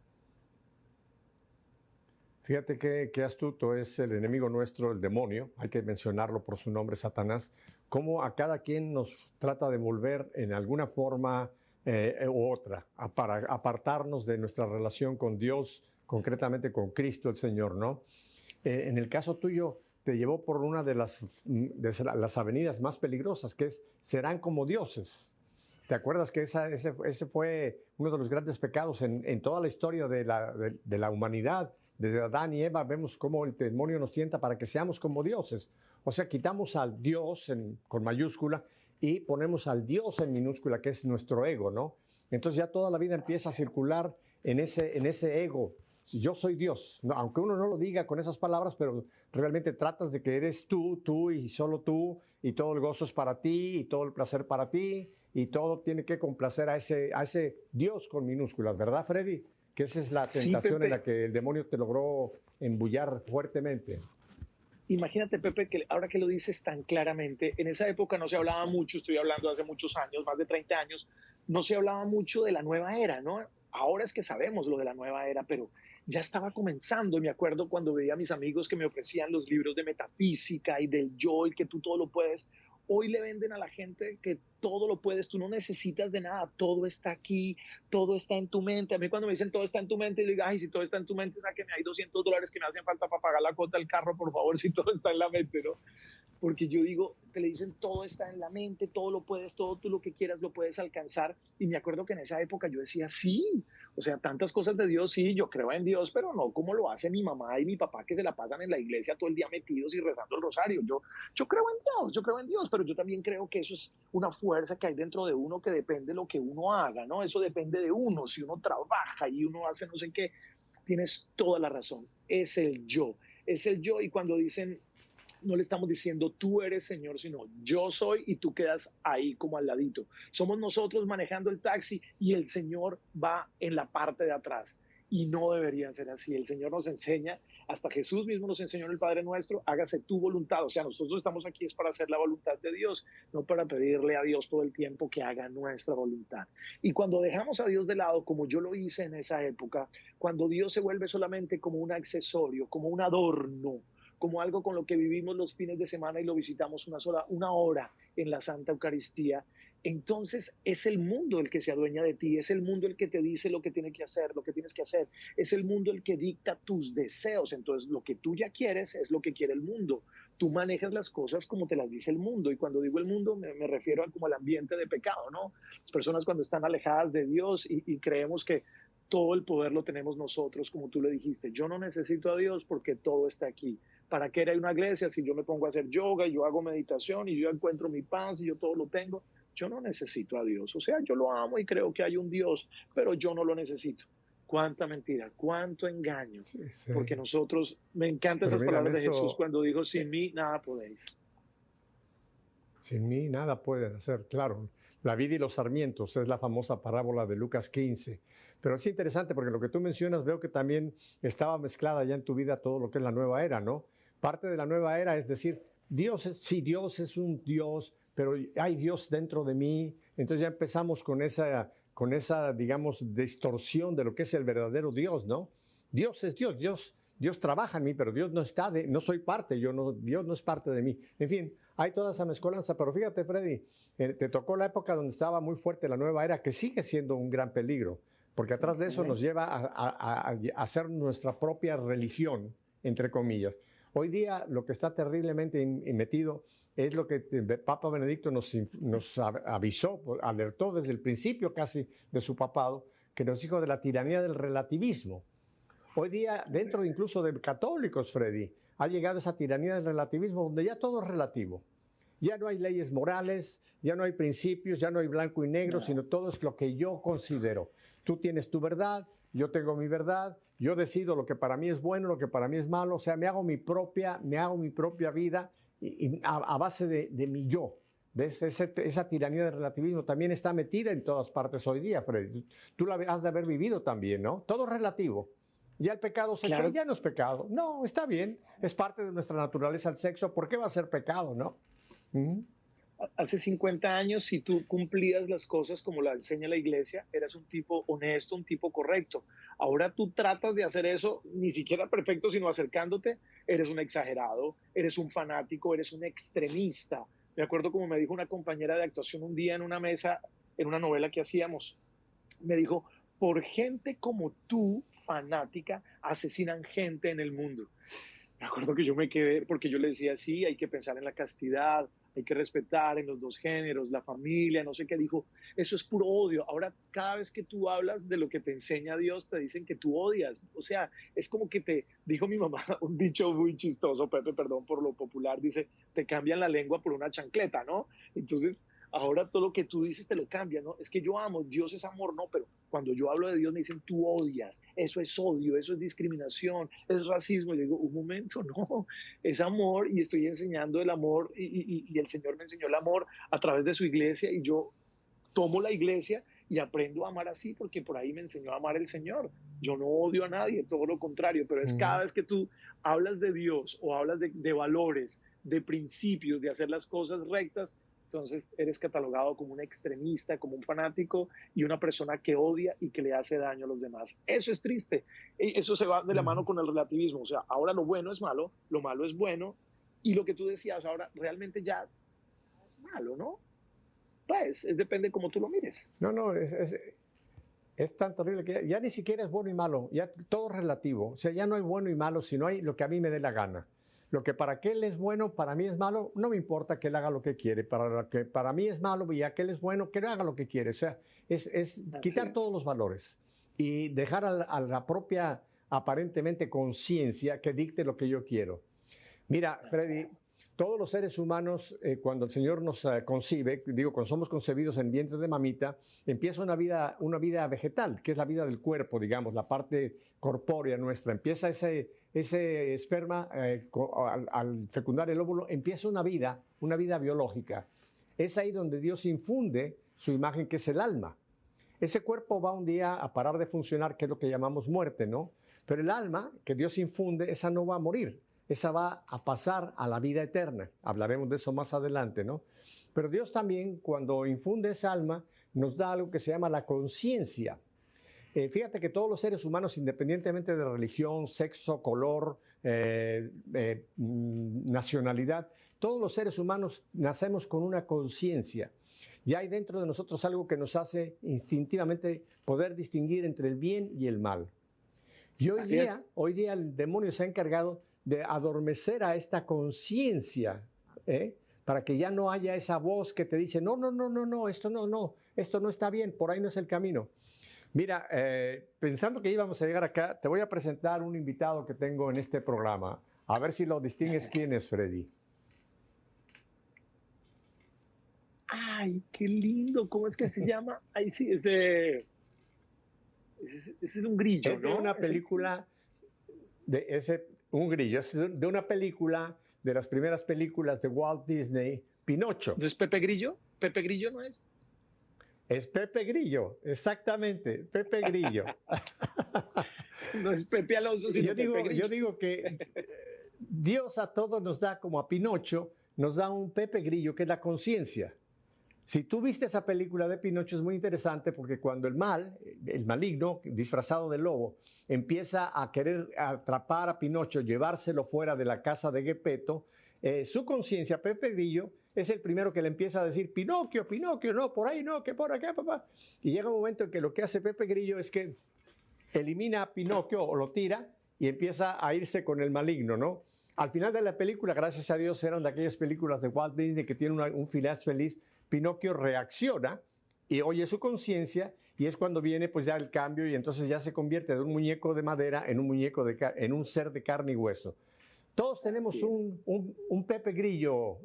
Fíjate qué astuto es el enemigo nuestro, el demonio, hay que mencionarlo por su nombre, Satanás, cómo a cada quien nos trata de volver en alguna forma u otra, para apartarnos de nuestra relación con Dios, concretamente con Cristo el Señor, ¿no? En el caso tuyo, te llevó por una de las avenidas más peligrosas, que es, serán como dioses. ¿Te acuerdas que ese fue uno de los grandes pecados en toda la historia de la humanidad? Desde Adán y Eva vemos cómo el demonio nos tienta para que seamos como dioses. O sea, quitamos al Dios con mayúscula y ponemos al Dios en minúscula, que es nuestro ego, ¿no? Entonces ya toda la vida empieza a circular en ese ego. Yo soy Dios, no, aunque uno no lo diga con esas palabras, pero realmente tratas de que eres tú y solo tú, y todo el gozo es para ti, y todo el placer para ti, y todo tiene que complacer a ese Dios con minúsculas, ¿verdad, Freddy? Que esa es la Sí, tentación en Pepe. la que el demonio te logró embullar fuertemente. Imagínate, Pepe, que ahora que lo dices tan claramente, en esa época no se hablaba mucho, estoy hablando de hace muchos años, más de 30 años, no se hablaba mucho de la nueva era, ¿no? Ahora es que sabemos lo de la nueva era, pero ya estaba comenzando. Y me acuerdo cuando veía a mis amigos que me ofrecían los libros de metafísica y del yo y que tú todo lo puedes. Hoy le venden a la gente que todo lo puedes, tú no necesitas de nada, todo está aquí, todo está en tu mente. A mí cuando me dicen todo está en tu mente, yo digo, ay, si todo está en tu mente, sáqueme ahí $200 que me hacen falta para pagar la cuota del carro, por favor, si todo está en la mente, ¿no? Porque yo digo, te le dicen todo está en la mente, todo lo puedes, todo tú lo que quieras lo puedes alcanzar. Y me acuerdo que en esa época yo decía, sí, o sea, tantas cosas de Dios, sí, yo creo en Dios, pero no como lo hace mi mamá y mi papá que se la pasan en la iglesia todo el día metidos y rezando el rosario. Yo creo en Dios, yo creo en Dios, pero yo también creo que eso es una fuerza que hay dentro de uno que depende de lo que uno haga, ¿no? Eso depende de uno, si uno trabaja y uno hace no sé qué, tienes toda la razón, es el yo y cuando dicen no le estamos diciendo tú eres Señor, sino yo soy y tú quedas ahí como al ladito. Somos nosotros manejando el taxi y el Señor va en la parte de atrás. Y no debería ser así. El Señor nos enseña, hasta Jesús mismo nos enseñó en el Padre Nuestro, hágase tu voluntad. O sea, nosotros estamos aquí es para hacer la voluntad de Dios, no para pedirle a Dios todo el tiempo que haga nuestra voluntad. Y cuando dejamos a Dios de lado, como yo lo hice en esa época, cuando Dios se vuelve solamente como un accesorio, como un adorno, como algo con lo que vivimos los fines de semana y lo visitamos una hora en la Santa Eucaristía, entonces es el mundo el que se adueña de ti, es el mundo el que te dice lo que tienes que hacer, lo que tienes que hacer, es el mundo el que dicta tus deseos, entonces lo que tú ya quieres es lo que quiere el mundo. Tú manejas las cosas como te las dice el mundo, y cuando digo el mundo me refiero a como al ambiente de pecado, ¿no? Las personas cuando están alejadas de Dios y creemos que todo el poder lo tenemos nosotros, como tú le dijiste. Yo no necesito a Dios porque todo está aquí. ¿Para qué era una iglesia si yo me pongo a hacer yoga y yo hago meditación y yo encuentro mi paz y yo todo lo tengo? Yo no necesito a Dios. O sea, yo lo amo y creo que hay un Dios, pero yo no lo necesito. Cuánta mentira, cuánto engaño. Sí, sí. Porque nosotros, me encantan Pero esas mírame palabras de Jesús esto, cuando dijo, sin mí nada podéis. sin mí nada pueden hacer, claro. La vid y los sarmientos es la famosa parábola de Lucas 15. Pero es interesante porque lo que tú mencionas veo que también estaba mezclada ya en tu vida todo lo que es la nueva era, ¿no? Parte de la nueva era es decir, sí, Dios es un Dios, pero hay Dios dentro de mí. Entonces ya empezamos con esa, digamos, distorsión de lo que es el verdadero Dios, ¿no? Dios es Dios trabaja en mí, pero Dios no está, no soy parte, Dios no es parte de mí. En fin, hay toda esa mezcolanza, pero fíjate, Freddy, te tocó la época donde estaba muy fuerte la nueva era, que sigue siendo un gran peligro, porque atrás de eso nos lleva a hacer nuestra propia religión, entre comillas. Hoy día lo que está terriblemente metido es lo que Papa Benedicto nos avisó, alertó desde el principio casi de su papado, que nos dijo de la tiranía del relativismo. Hoy día, dentro incluso de católicos, Freddy, ha llegado esa tiranía del relativismo donde ya todo es relativo. Ya no hay leyes morales, ya no hay principios, ya no hay blanco y negro, sino todo es lo que yo considero. Tú tienes tu verdad, yo tengo mi verdad, yo decido lo que para mí es bueno, lo que para mí es malo, o sea, me hago mi propia vida y a base de mi yo. ¿Ves? Esa tiranía del relativismo también está metida en todas partes hoy día, Freddy. Tú la has de haber vivido también, ¿no? Todo es relativo. Ya el pecado sexual Claro, ya no es pecado. No, está bien. Es parte de nuestra naturaleza el sexo. ¿Por qué va a ser pecado, no? ¿Mm? Hace 50 años, si tú cumplías las cosas como la enseña la iglesia, eras un tipo honesto, un tipo correcto. Ahora tú tratas de hacer eso, ni siquiera perfecto, sino acercándote, eres un exagerado, eres un fanático, eres un extremista. Me acuerdo como me dijo una compañera de actuación un día en una mesa, en una novela que hacíamos, me dijo, por gente como tú, fanática, asesinan gente en el mundo. Me acuerdo que yo me quedé, porque yo le decía, sí, hay que pensar en la castidad, hay que respetar en los dos géneros, la familia, no sé qué, dijo, eso es puro odio. Ahora, cada vez que tú hablas de lo que te enseña Dios, te dicen que tú odias. O sea, es como que te dijo mi mamá un dicho muy chistoso, Pepe, perdón por lo popular, dice, te cambian la lengua por una chancleta, ¿no? Entonces, ahora todo lo que tú dices te lo cambia, ¿no? Es que yo amo, Dios es amor, no, pero cuando yo hablo de Dios me dicen, tú odias, eso es odio, eso es discriminación, es racismo. Y yo digo, un momento, no, es amor y estoy enseñando el amor y el Señor me enseñó el amor a través de su iglesia y yo tomo la iglesia y aprendo a amar así porque por ahí me enseñó a amar el Señor. Yo no odio a nadie, todo lo contrario, pero es cada vez que tú hablas de Dios o hablas de valores, de principios, de hacer las cosas rectas, entonces eres catalogado como un extremista, como un fanático y una persona que odia y que le hace daño a los demás. Eso es triste. Eso se va de la mano con el relativismo. O sea, ahora lo bueno es malo, lo malo es bueno y lo que tú decías ahora realmente ya es malo, ¿no? Pues depende cómo tú lo mires. No, no, es tan terrible que ya ni siquiera es bueno y malo, ya todo es relativo. O sea, ya no hay bueno y malo, sino hay lo que a mí me dé la gana. Lo que para aquel es bueno, para mí es malo, no me importa que él haga lo que quiere. Para lo que para mí es malo y aquel es bueno, que él haga lo que quiere. O sea, es quitar todos los valores y dejar a la propia, aparentemente, conciencia que dicte lo que yo quiero. Mira, Freddy, todos los seres humanos, cuando el Señor nos concibe, digo, cuando somos concebidos en vientre de mamita, empieza una vida vegetal, que es la vida del cuerpo, digamos, la parte corpórea nuestra. Empieza ese esperma, al fecundar el óvulo, empieza una vida biológica. Es ahí donde Dios infunde su imagen, que es el alma. Ese cuerpo va un día a parar de funcionar, que es lo que llamamos muerte, ¿no? Pero el alma que Dios infunde, esa no va a morir, esa va a pasar a la vida eterna. Hablaremos de eso más adelante, ¿no? Pero Dios también, cuando infunde esa alma, nos da algo que se llama la conciencia. Fíjate que todos los seres humanos, independientemente de religión, sexo, color, nacionalidad, todos los seres humanos nacemos con una conciencia. Y hay dentro de nosotros algo que nos hace instintivamente poder distinguir entre el bien y el mal. Y hoy día el demonio se ha encargado de adormecer a esta conciencia, para que ya no haya esa voz que te dice, no, no, no, no, no, esto no está bien, por ahí no es el camino. Mira, pensando que íbamos a llegar acá, te voy a presentar un invitado que tengo en este programa. A ver si lo distingues quién es, Freddy. Ay, qué lindo, ¿cómo es que se llama? Ay, sí, ese es un grillo, es de ¿no? una película, un grillo, es de una película, de las primeras películas de Walt Disney, Pinocho. ¿No es Pepe Grillo? ¿Pepe Grillo no es? Es Pepe Grillo, exactamente, Pepe Grillo. No es Pepe Alonso, sino Pepe Grillo. Yo digo que Dios a todos nos da, como a Pinocho, nos da un Pepe Grillo, que es la conciencia. Si tú viste esa película de Pinocho, es muy interesante porque cuando el maligno, disfrazado de lobo, empieza a querer atrapar a Pinocho, llevárselo fuera de la casa de Geppetto, su conciencia, Pepe Grillo, es el primero que le empieza a decir, Pinocchio, Pinocchio, no, por ahí no, que por acá, papá. Y llega un momento en que lo que hace Pepe Grillo es que elimina a Pinocchio o lo tira y empieza a irse con el maligno, ¿no? Al final de la película, gracias a Dios, eran de aquellas películas de Walt Disney que tienen un final feliz. Pinocchio reacciona y oye su conciencia y es cuando viene pues ya el cambio y entonces ya se convierte de un muñeco de madera en un ser de carne y hueso. Todos tenemos un Pepe Grillo,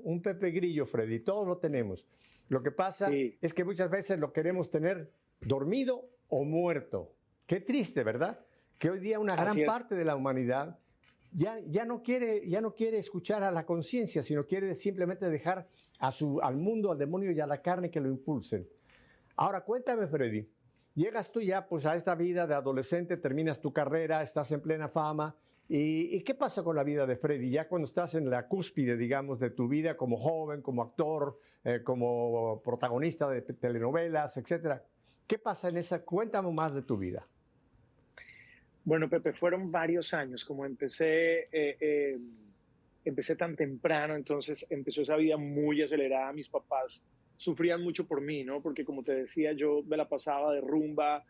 Freddy, todos lo tenemos. Lo que pasa es que muchas veces lo queremos tener dormido o muerto. Qué triste, ¿verdad? Que hoy día una gran parte de la humanidad ya no quiere escuchar a la conciencia, sino quiere simplemente dejar al mundo, al demonio y a la carne que lo impulsen. Ahora, cuéntame, Freddy, llegas tú ya pues a esta vida de adolescente, terminas tu carrera, estás en plena fama, ¿Y qué pasa con la vida de Freddy? Ya cuando estás en la cúspide, digamos, de tu vida como joven, como actor, como protagonista de telenovelas, etcétera. ¿Qué pasa en esa? Cuéntame más de tu vida. Bueno, Pepe, fueron varios años, como empecé tan temprano, entonces empezó esa vida muy acelerada. Mis papás sufrían mucho por mí, ¿no? Porque como te decía, yo me la pasaba de rumba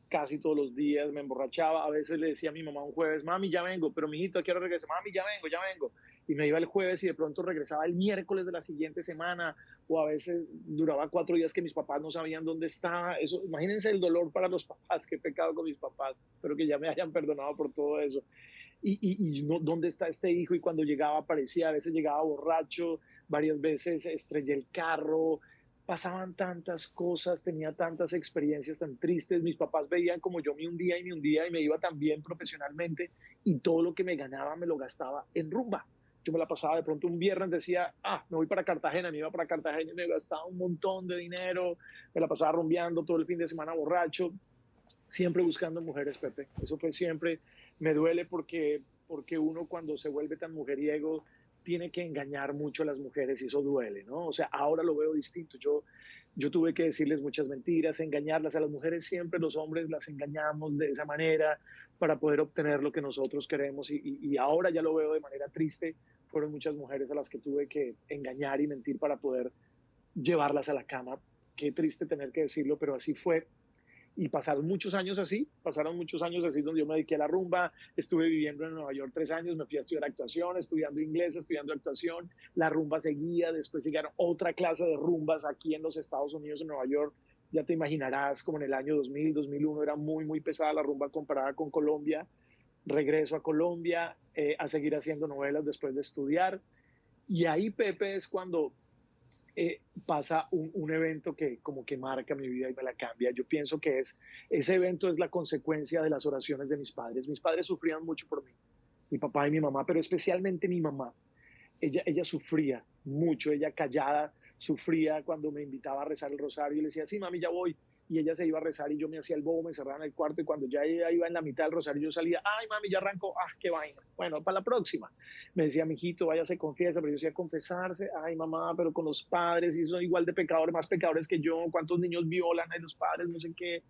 casi todos los días, me emborrachaba. A veces le decía a mi mamá un jueves, mami, ya vengo, pero mi hijito, quiero regresar, mami, ya vengo, ya vengo. Y me iba el jueves y de pronto regresaba el miércoles de la siguiente semana, o a veces duraba 4 días que mis papás no sabían dónde estaba. Eso, imagínense el dolor para los papás, qué pecado con mis papás, espero que ya me hayan perdonado por todo eso. Y no, ¿dónde está este hijo? Y cuando llegaba aparecía, a veces llegaba borracho, varias veces estrellé el carro, pasaban tantas cosas, tenía tantas experiencias tan tristes, mis papás veían como yo me hundía y me iba tan bien profesionalmente y todo lo que me ganaba me lo gastaba en rumba. Yo me la pasaba de pronto un viernes, decía, me voy para Cartagena, me iba para Cartagena y me gastaba un montón de dinero, me la pasaba rumbeando todo el fin de semana borracho, siempre buscando mujeres, Pepe. Eso fue siempre. Me duele porque uno cuando se vuelve tan mujeriego tiene que engañar mucho a las mujeres y eso duele, ¿no? O sea, ahora lo veo distinto. Yo tuve que decirles muchas mentiras, engañarlas a las mujeres. Siempre los hombres las engañamos de esa manera para poder obtener lo que nosotros queremos y ahora ya lo veo de manera triste. Fueron muchas mujeres a las que tuve que engañar y mentir para poder llevarlas a la cama. Qué triste tener que decirlo, pero así fue y pasaron muchos años así donde yo me dediqué a la rumba, estuve viviendo en Nueva York 3 años, me fui a estudiar actuación, estudiando inglés, estudiando actuación, la rumba seguía, después llegaron otra clase de rumbas aquí en los Estados Unidos, en Nueva York, ya te imaginarás, como en el año 2000, 2001, era muy, muy pesada la rumba comparada con Colombia, regreso a Colombia a seguir haciendo novelas después de estudiar, y ahí Pepe es cuando pasa un evento que como que marca mi vida y me la cambia. Yo pienso que ese evento es la consecuencia de las oraciones de mis padres. Mis padres sufrían mucho por mí, mi papá y mi mamá, pero especialmente mi mamá. Ella sufría mucho, ella callada, sufría cuando me invitaba a rezar el rosario y le decía, sí, mami, ya voy. Y ella se iba a rezar y yo me hacía el bobo, me cerraba en el cuarto y cuando ya ella iba en la mitad del rosario yo salía, ay, mami, ya arrancó, qué vaina. Bueno, para la próxima. Me decía, mijito, vaya, se confiesa, pero yo decía, confesarse, ay, mamá, pero con los padres, y son igual de pecadores, más pecadores que yo, cuántos niños violan a los padres, no sé qué.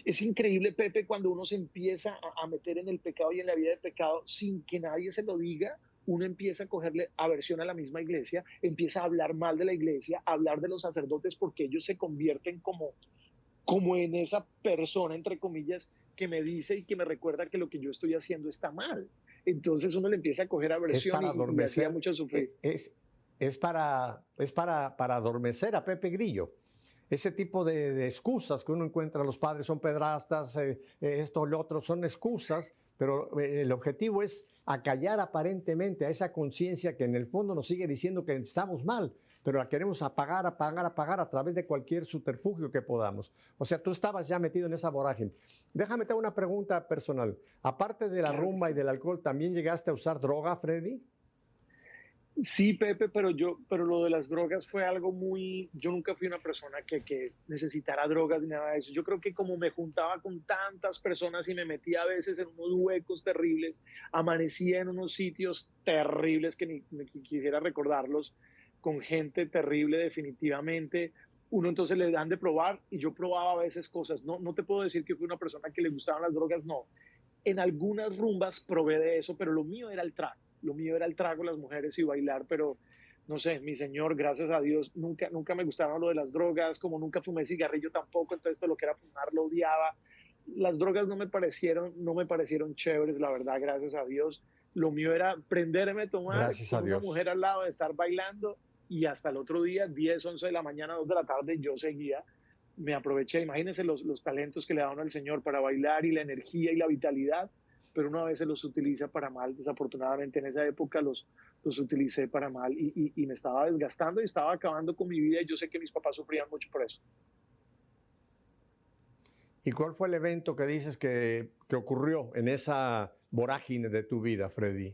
Es increíble, Pepe, cuando uno se empieza a meter en el pecado y en la vida de pecado sin que nadie se lo diga, uno empieza a cogerle aversión a la misma iglesia, empieza a hablar mal de la iglesia, a hablar de los sacerdotes porque ellos se convierten como en esa persona, entre comillas, que me dice y que me recuerda que lo que yo estoy haciendo está mal. Entonces uno le empieza a coger Es aversión para y me hacía adormecer, mucho sufrir. para adormecer a Pepe Grillo. Ese tipo de excusas que uno encuentra, los padres son pedrastas, esto, lo otro, son excusas, pero el objetivo es acallar aparentemente a esa conciencia que en el fondo nos sigue diciendo que estamos mal, pero la queremos apagar, apagar, apagar a través de cualquier subterfugio que podamos. O sea, tú estabas ya metido en esa vorágine. Déjame te hago una pregunta personal. Aparte de la Claro que rumba y sí. del alcohol, ¿también llegaste a usar droga, Freddy? Sí, Pepe, pero lo de las drogas fue algo muy, yo nunca fui una persona que necesitara drogas ni nada de eso. Yo creo que como me juntaba con tantas personas y me metía a veces en unos huecos terribles, amanecía en unos sitios terribles que ni quisiera recordarlos, con gente terrible definitivamente. Uno entonces le dan de probar y yo probaba a veces cosas. No te puedo decir que fui una persona que le gustaban las drogas, no. En algunas rumbas probé de eso, pero lo mío era el trago. Lo mío era el trago, las mujeres y bailar, pero no sé, mi señor, gracias a Dios, nunca me gustaron lo de las drogas, como nunca fumé cigarrillo tampoco, entonces todo lo que era fumar lo odiaba. Las drogas no me parecieron chéveres, la verdad, gracias a Dios. Lo mío era prenderme, tomar Gracias a con una Dios. mujer al lado, de estar bailando y hasta el otro día, 10, 11 de la mañana, 2 de la tarde, yo seguía me aproveché, imagínense los talentos que le da uno al Señor para bailar y la energía y la vitalidad, pero uno a veces los utiliza para mal. Desafortunadamente en esa época los utilicé para mal y me estaba desgastando y estaba acabando con mi vida y yo sé que mis papás sufrían mucho por eso. ¿Y cuál fue el evento que dices que ocurrió en esa vorágine de tu vida, Freddy?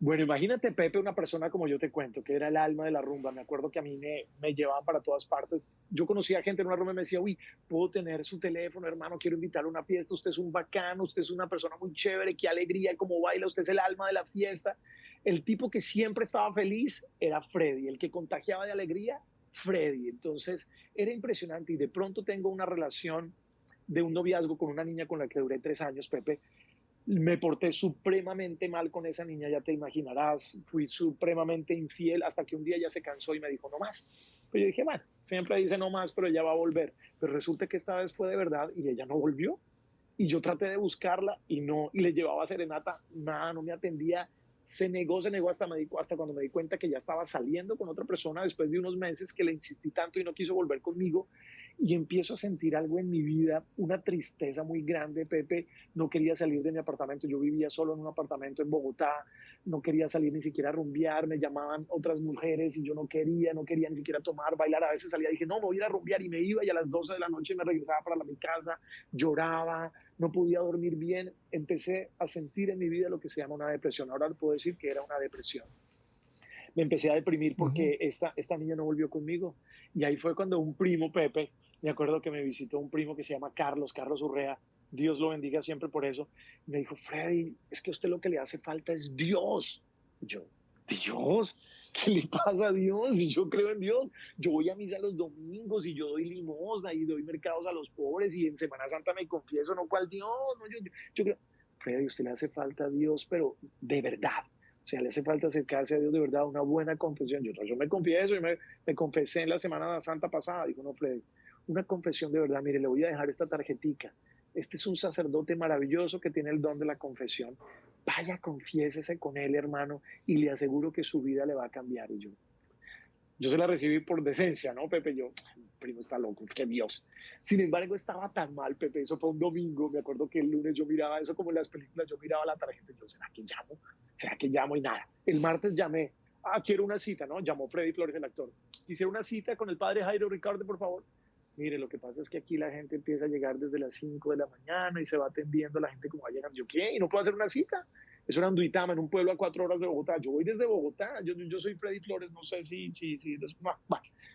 Bueno, imagínate, Pepe, una persona como yo te cuento, que era el alma de la rumba. Me acuerdo que a mí me llevaban para todas partes. Yo conocía gente en una rumba y me decía, uy, puedo tener su teléfono, hermano, quiero invitarle a una fiesta, usted es un bacano, usted es una persona muy chévere, qué alegría, cómo baila, usted es el alma de la fiesta. El tipo que siempre estaba feliz era Freddy, el que contagiaba de alegría, Freddy. Entonces, era impresionante y de pronto tengo una relación de un noviazgo con una niña con la que duré 3 años, Pepe. Me porté supremamente mal con esa niña, ya te imaginarás, fui supremamente infiel hasta que un día ella se cansó y me dijo no más. Pues yo dije, bueno, siempre dice no más, pero ella va a volver. Pero resulta que esta vez fue de verdad y ella no volvió. Y yo traté de buscarla y no, y le llevaba serenata, nada, no me atendía, se negó hasta cuando me di cuenta que ya estaba saliendo con otra persona después de unos meses que le insistí tanto y no quiso volver conmigo y empiezo a sentir algo en mi vida, una tristeza muy grande, Pepe, no quería salir de mi apartamento, yo vivía solo en un apartamento en Bogotá, no quería salir ni siquiera a rumbear, me llamaban otras mujeres y yo no quería ni siquiera tomar, bailar, a veces salía, dije, no, me voy a ir a rumbear y me iba y a las 12 de la noche me regresaba para mi casa, lloraba, no podía dormir bien, empecé a sentir en mi vida lo que se llama una depresión. Ahora puedo decir que era una depresión. Me empecé a deprimir Ujú. porque esta niña no volvió conmigo. Y ahí fue cuando un primo, Pepe, me acuerdo que me visitó un primo que se llama Carlos Urrea, Dios lo bendiga siempre por eso, me dijo, Freddy, es que a usted lo que le hace falta es Dios. Y yo, Dios, ¿qué le pasa a Dios? Y yo creo en Dios. Yo voy a misa los domingos y yo doy limosna y doy mercados a los pobres y en Semana Santa me confieso, no cual Dios, no, yo creo, Freddy, a usted le hace falta a Dios, pero de verdad. O sea, le hace falta acercarse a Dios de verdad, una buena confesión. Yo me confieso y me confesé en la Semana Santa pasada. Dijo, no, Freddy, una confesión de verdad. Mire, le voy a dejar esta tarjetica. Este es un sacerdote maravilloso que tiene el don de la confesión. Vaya, confiésese con él, hermano, y le aseguro que su vida le va a cambiar. Y yo se la recibí por decencia, ¿no, Pepe? Yo, primo está loco, es que Dios. Sin embargo, estaba tan mal, Pepe, eso fue un domingo, me acuerdo que el lunes yo miraba eso como en las películas, yo miraba la tarjeta y yo, ¿será que llamo? ¿Será que llamo? Y nada. El martes llamé, quiero una cita, ¿no? Llamó Freddy Flores, el actor. Quisiera una cita con el padre Jairo Ricardo, por favor. Mire, lo que pasa es que aquí la gente empieza a llegar desde las 5 de la mañana y se va atendiendo la gente como va llegando. Yo, ¿qué? ¿Y no puedo hacer una cita? Eso era en Duitama, en un pueblo a 4 horas de Bogotá. Yo voy desde Bogotá, yo soy Freddy Flores, no sé si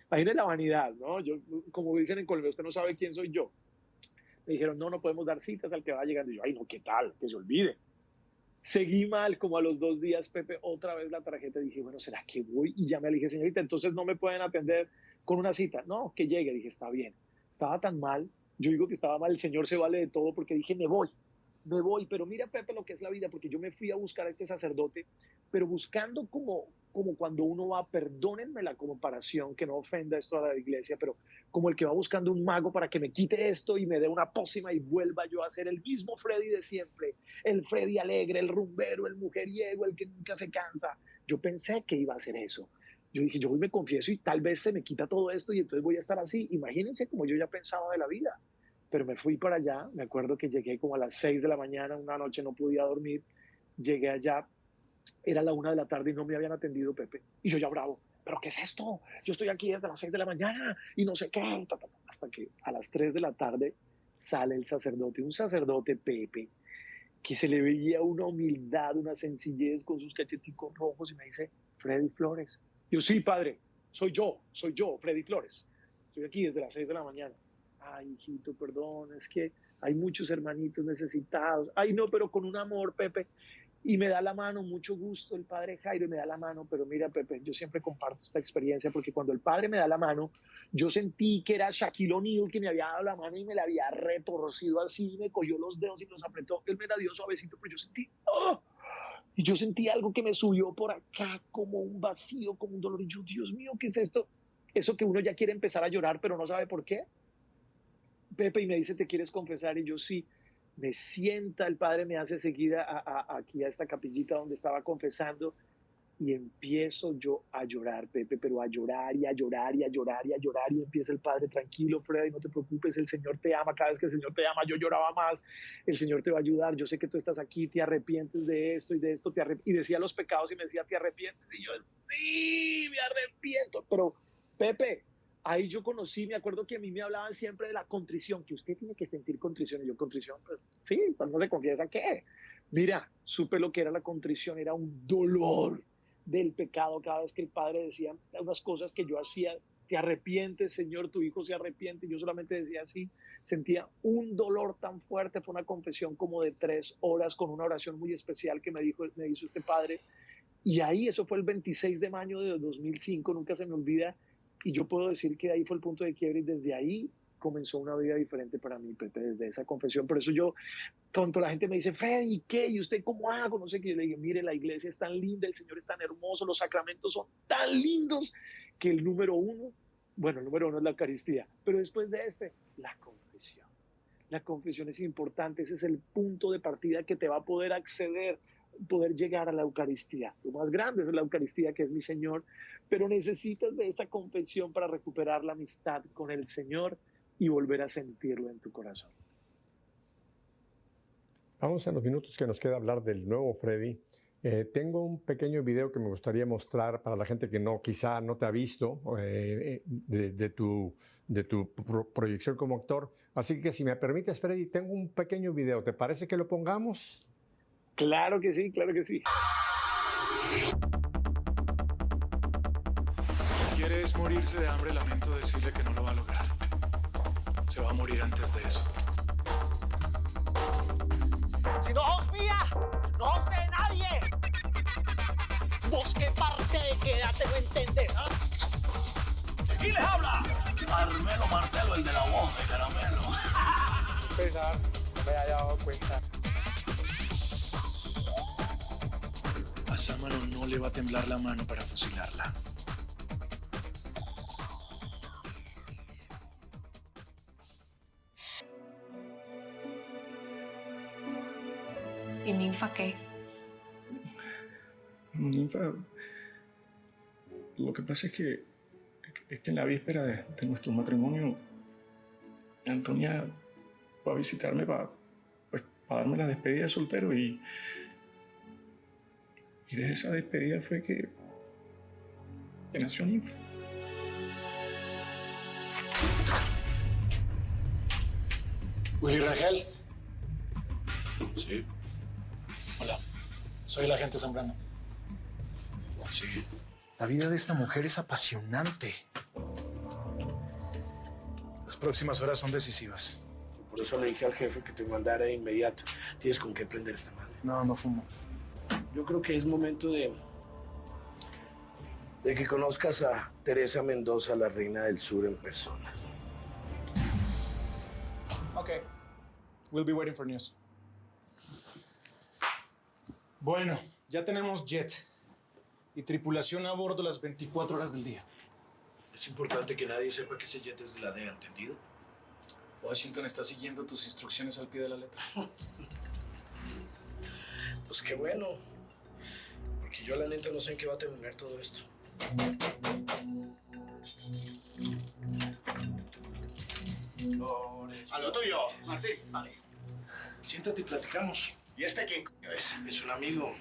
imagínate la vanidad, ¿no? Yo, como dicen en Colombia, usted no sabe quién soy yo. Me dijeron, no, no podemos dar citas al que va llegando. Y yo, ay, no, ¿qué tal? Que se olvide. Seguí mal, como a los 2 días, Pepe, otra vez la tarjeta. Dije, bueno, ¿será que voy? Y ya me dije, señorita, entonces no me pueden atender con una cita. No, que llegue. Dije, está bien. Estaba tan mal. Yo digo que estaba mal, el Señor se vale de todo porque dije, me voy, pero mira, Pepe, lo que es la vida, porque yo me fui a buscar a este sacerdote, pero buscando como cuando uno va, perdónenme la comparación, que no ofenda esto a la iglesia, pero como el que va buscando un mago para que me quite esto y me dé una pócima y vuelva yo a ser el mismo Freddy de siempre, el Freddy alegre, el rumbero, el mujeriego, el que nunca se cansa. Yo pensé que iba a ser eso. Yo dije, yo hoy me confieso y tal vez se me quita todo esto y entonces voy a estar así. Imagínense como yo ya pensaba de la vida. Pero me fui para allá, me acuerdo que llegué como a las 6 de la mañana, una noche no podía dormir, llegué allá, era la 1 de la tarde y no me habían atendido, Pepe. Y yo ya bravo, ¿pero qué es esto? Yo estoy aquí desde las 6 de la mañana y no sé qué, hasta que a las 3 de la tarde sale el sacerdote, un sacerdote, Pepe, que se le veía una humildad, una sencillez con sus cacheticos rojos y me dice, Freddy Flores. Yo, sí, padre, soy yo, Freddy Flores. Estoy aquí desde las 6 de la mañana. Ay, hijito, perdón, es que hay muchos hermanitos necesitados. Ay, no, pero con un amor, Pepe. Y me da la mano, mucho gusto el padre Jairo, y me da la mano, pero mira, Pepe, yo siempre comparto esta experiencia porque cuando el padre me da la mano, yo sentí que era Shaquille O'Neal que me había dado la mano y me la había retorcido así, me cogió los dedos y me los apretó. Él me la dio suavecito, pero yo sentí, ¡oh! Y yo sentí algo que me subió por acá, como un vacío, como un dolor. Y yo, Dios mío, ¿qué es esto? Eso que uno ya quiere empezar a llorar, pero no sabe por qué. Pepe, y me dice, ¿te quieres confesar? Y yo, sí. Me sienta, el padre me hace seguir aquí a esta capillita donde estaba confesando y empiezo yo a llorar, Pepe, pero a llorar y a llorar y a llorar y a llorar y empieza el padre, tranquilo, Freddy, no te preocupes, el Señor te ama, cada vez que el Señor te ama, yo lloraba más, el Señor te va a ayudar, yo sé que tú estás aquí, te arrepientes de esto y de esto, y decía los pecados y me decía, ¿te arrepientes? Y yo, sí, me arrepiento, pero Pepe, ahí yo conocí, me acuerdo que a mí me hablaban siempre de la contrición, que usted tiene que sentir contrición, y yo, contrición, pues sí, pues no se confiesa, ¿qué? Mira, supe lo que era la contrición, era un dolor del pecado cada vez que el Padre decía unas cosas que yo hacía. Te arrepientes, Señor, tu hijo se arrepiente. Yo solamente decía así, sentía un dolor tan fuerte. Fue una confesión como de 3 horas con una oración muy especial que me hizo este Padre. Y ahí, eso fue el 26 de mayo de 2005, nunca se me olvida. Y yo puedo decir que ahí fue el punto de quiebre y desde ahí comenzó una vida diferente para mí, Pepe, desde esa confesión. Por eso yo, cuando la gente me dice, Freddy, ¿y qué? ¿Y usted cómo hago? No sé qué. Yo le digo, mire, la iglesia es tan linda, el Señor es tan hermoso, los sacramentos son tan lindos que el número uno, bueno, el número uno es la Eucaristía, pero después de la confesión. La confesión es importante, ese es el punto de partida que te va a poder acceder, poder llegar a la Eucaristía. Lo más grande es la Eucaristía, que es mi Señor, pero necesitas de esa confesión para recuperar la amistad con el Señor y volver a sentirlo en tu corazón. Vamos en los minutos que nos queda hablar del nuevo Freddy. Tengo un pequeño video que me gustaría mostrar para la gente que quizá no te ha visto de tu proyección como actor. Así que si me permites, Freddy, tengo un pequeño video. ¿Te parece que lo pongamos? Claro que sí, claro que sí. ¿Quieres morirse de hambre? Lamento decirle que no lo va a lograr. Se va a morir antes de eso. Si no sos mía, no sos de nadie. ¿Vos qué parte de quédate no entendés, ah? ¿Quién les habla? Carmelo Martelo, el de la voz de caramelo. Pesar, no me haya dado cuenta. A Sámano no le va a temblar la mano para fusilarla. ¿Y Ninfa qué? Ninfa, lo que pasa es que en la víspera de nuestro matrimonio, Antonia fue a visitarme para darme la despedida de soltero y de esa despedida fue que nació Ninfa. ¿Willy Rangel? Sí. Hola, soy el agente Zambrano. Sí. La vida de esta mujer es apasionante. Las próximas horas son decisivas. Por eso le dije al jefe que te mandara de inmediato. Tienes con qué prender esta madre. No fumo. Yo creo que es momento de que conozcas a Teresa Mendoza, la reina del sur, en persona. Okay. We'll be waiting for news. Bueno, ya tenemos jet y tripulación a bordo las 24 horas del día. Es importante que nadie sepa que ese jet es de la DEA, ¿entendido? Washington está siguiendo tus instrucciones al pie de la letra. Pues qué bueno. Porque yo la neta no sé en qué va a terminar todo esto. Flores. A lo tuyo, Martín. Vale. Siéntate y platicamos. ¿Y este quién es? Es un amigo.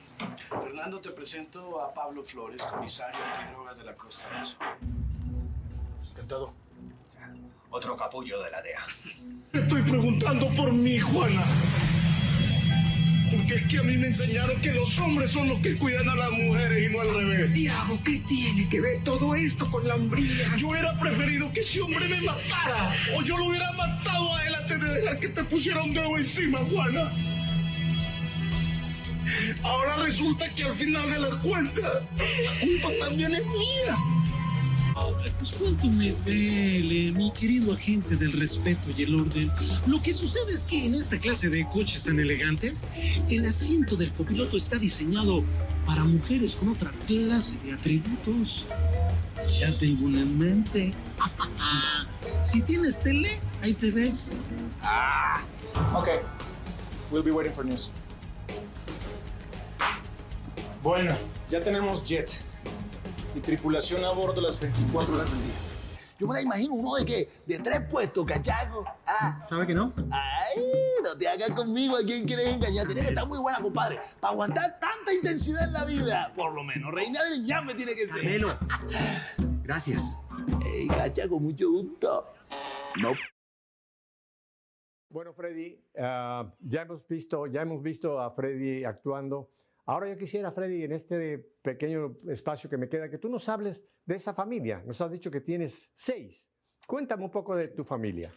Fernando, te presento a Pablo Flores, comisario antidrogas de la Costa del Sol. Encantado. Otro capullo de la DEA. Estoy preguntando por mí, Juana. Porque es que a mí me enseñaron que los hombres son los que cuidan a las mujeres y no al revés. Tiago, ¿qué tiene que ver todo esto con la hombría? Yo hubiera preferido que ese hombre me matara. O yo lo hubiera matado a él antes de dejar que te pusiera un dedo encima, Juana. Ahora resulta que al final de la cuenta, la culpa también es mía. Pues cuánto me duele, mi querido agente del respeto y el orden. Lo que sucede es que en esta clase de coches tan elegantes, el asiento del copiloto está diseñado para mujeres con otra clase de atributos. Ya tengo una en mente. Si tienes tele, ahí te ves. Okay. We'll be waiting for news. Bueno, ya tenemos jet y tripulación a bordo las 24 horas del día. Yo me la imagino uno de 3 puestos, cachaco. ¿Sabe que no? Ay, no te hagas conmigo, ¿a quién quieres engañar? Tiene que estar muy buena, compadre, para aguantar tanta intensidad en la vida. Por lo menos, reina del llame tiene que ser. Carmelo. Gracias. Ey, cachaco, mucho gusto. No. Bueno, Freddy, ya hemos visto a Freddy actuando. Ahora yo quisiera, Freddy, en este pequeño espacio que me queda, que tú nos hables de esa familia. Nos has dicho que tienes 6. Cuéntame un poco de tu familia.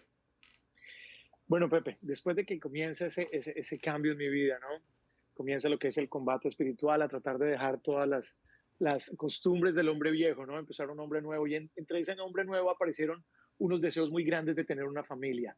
Bueno, Pepe, después de que comienza ese cambio en mi vida, ¿no? Comienza lo que es el combate espiritual, a tratar de dejar todas las costumbres del hombre viejo, ¿no? Empezar un hombre nuevo. Y entre ese hombre nuevo aparecieron unos deseos muy grandes de tener una familia.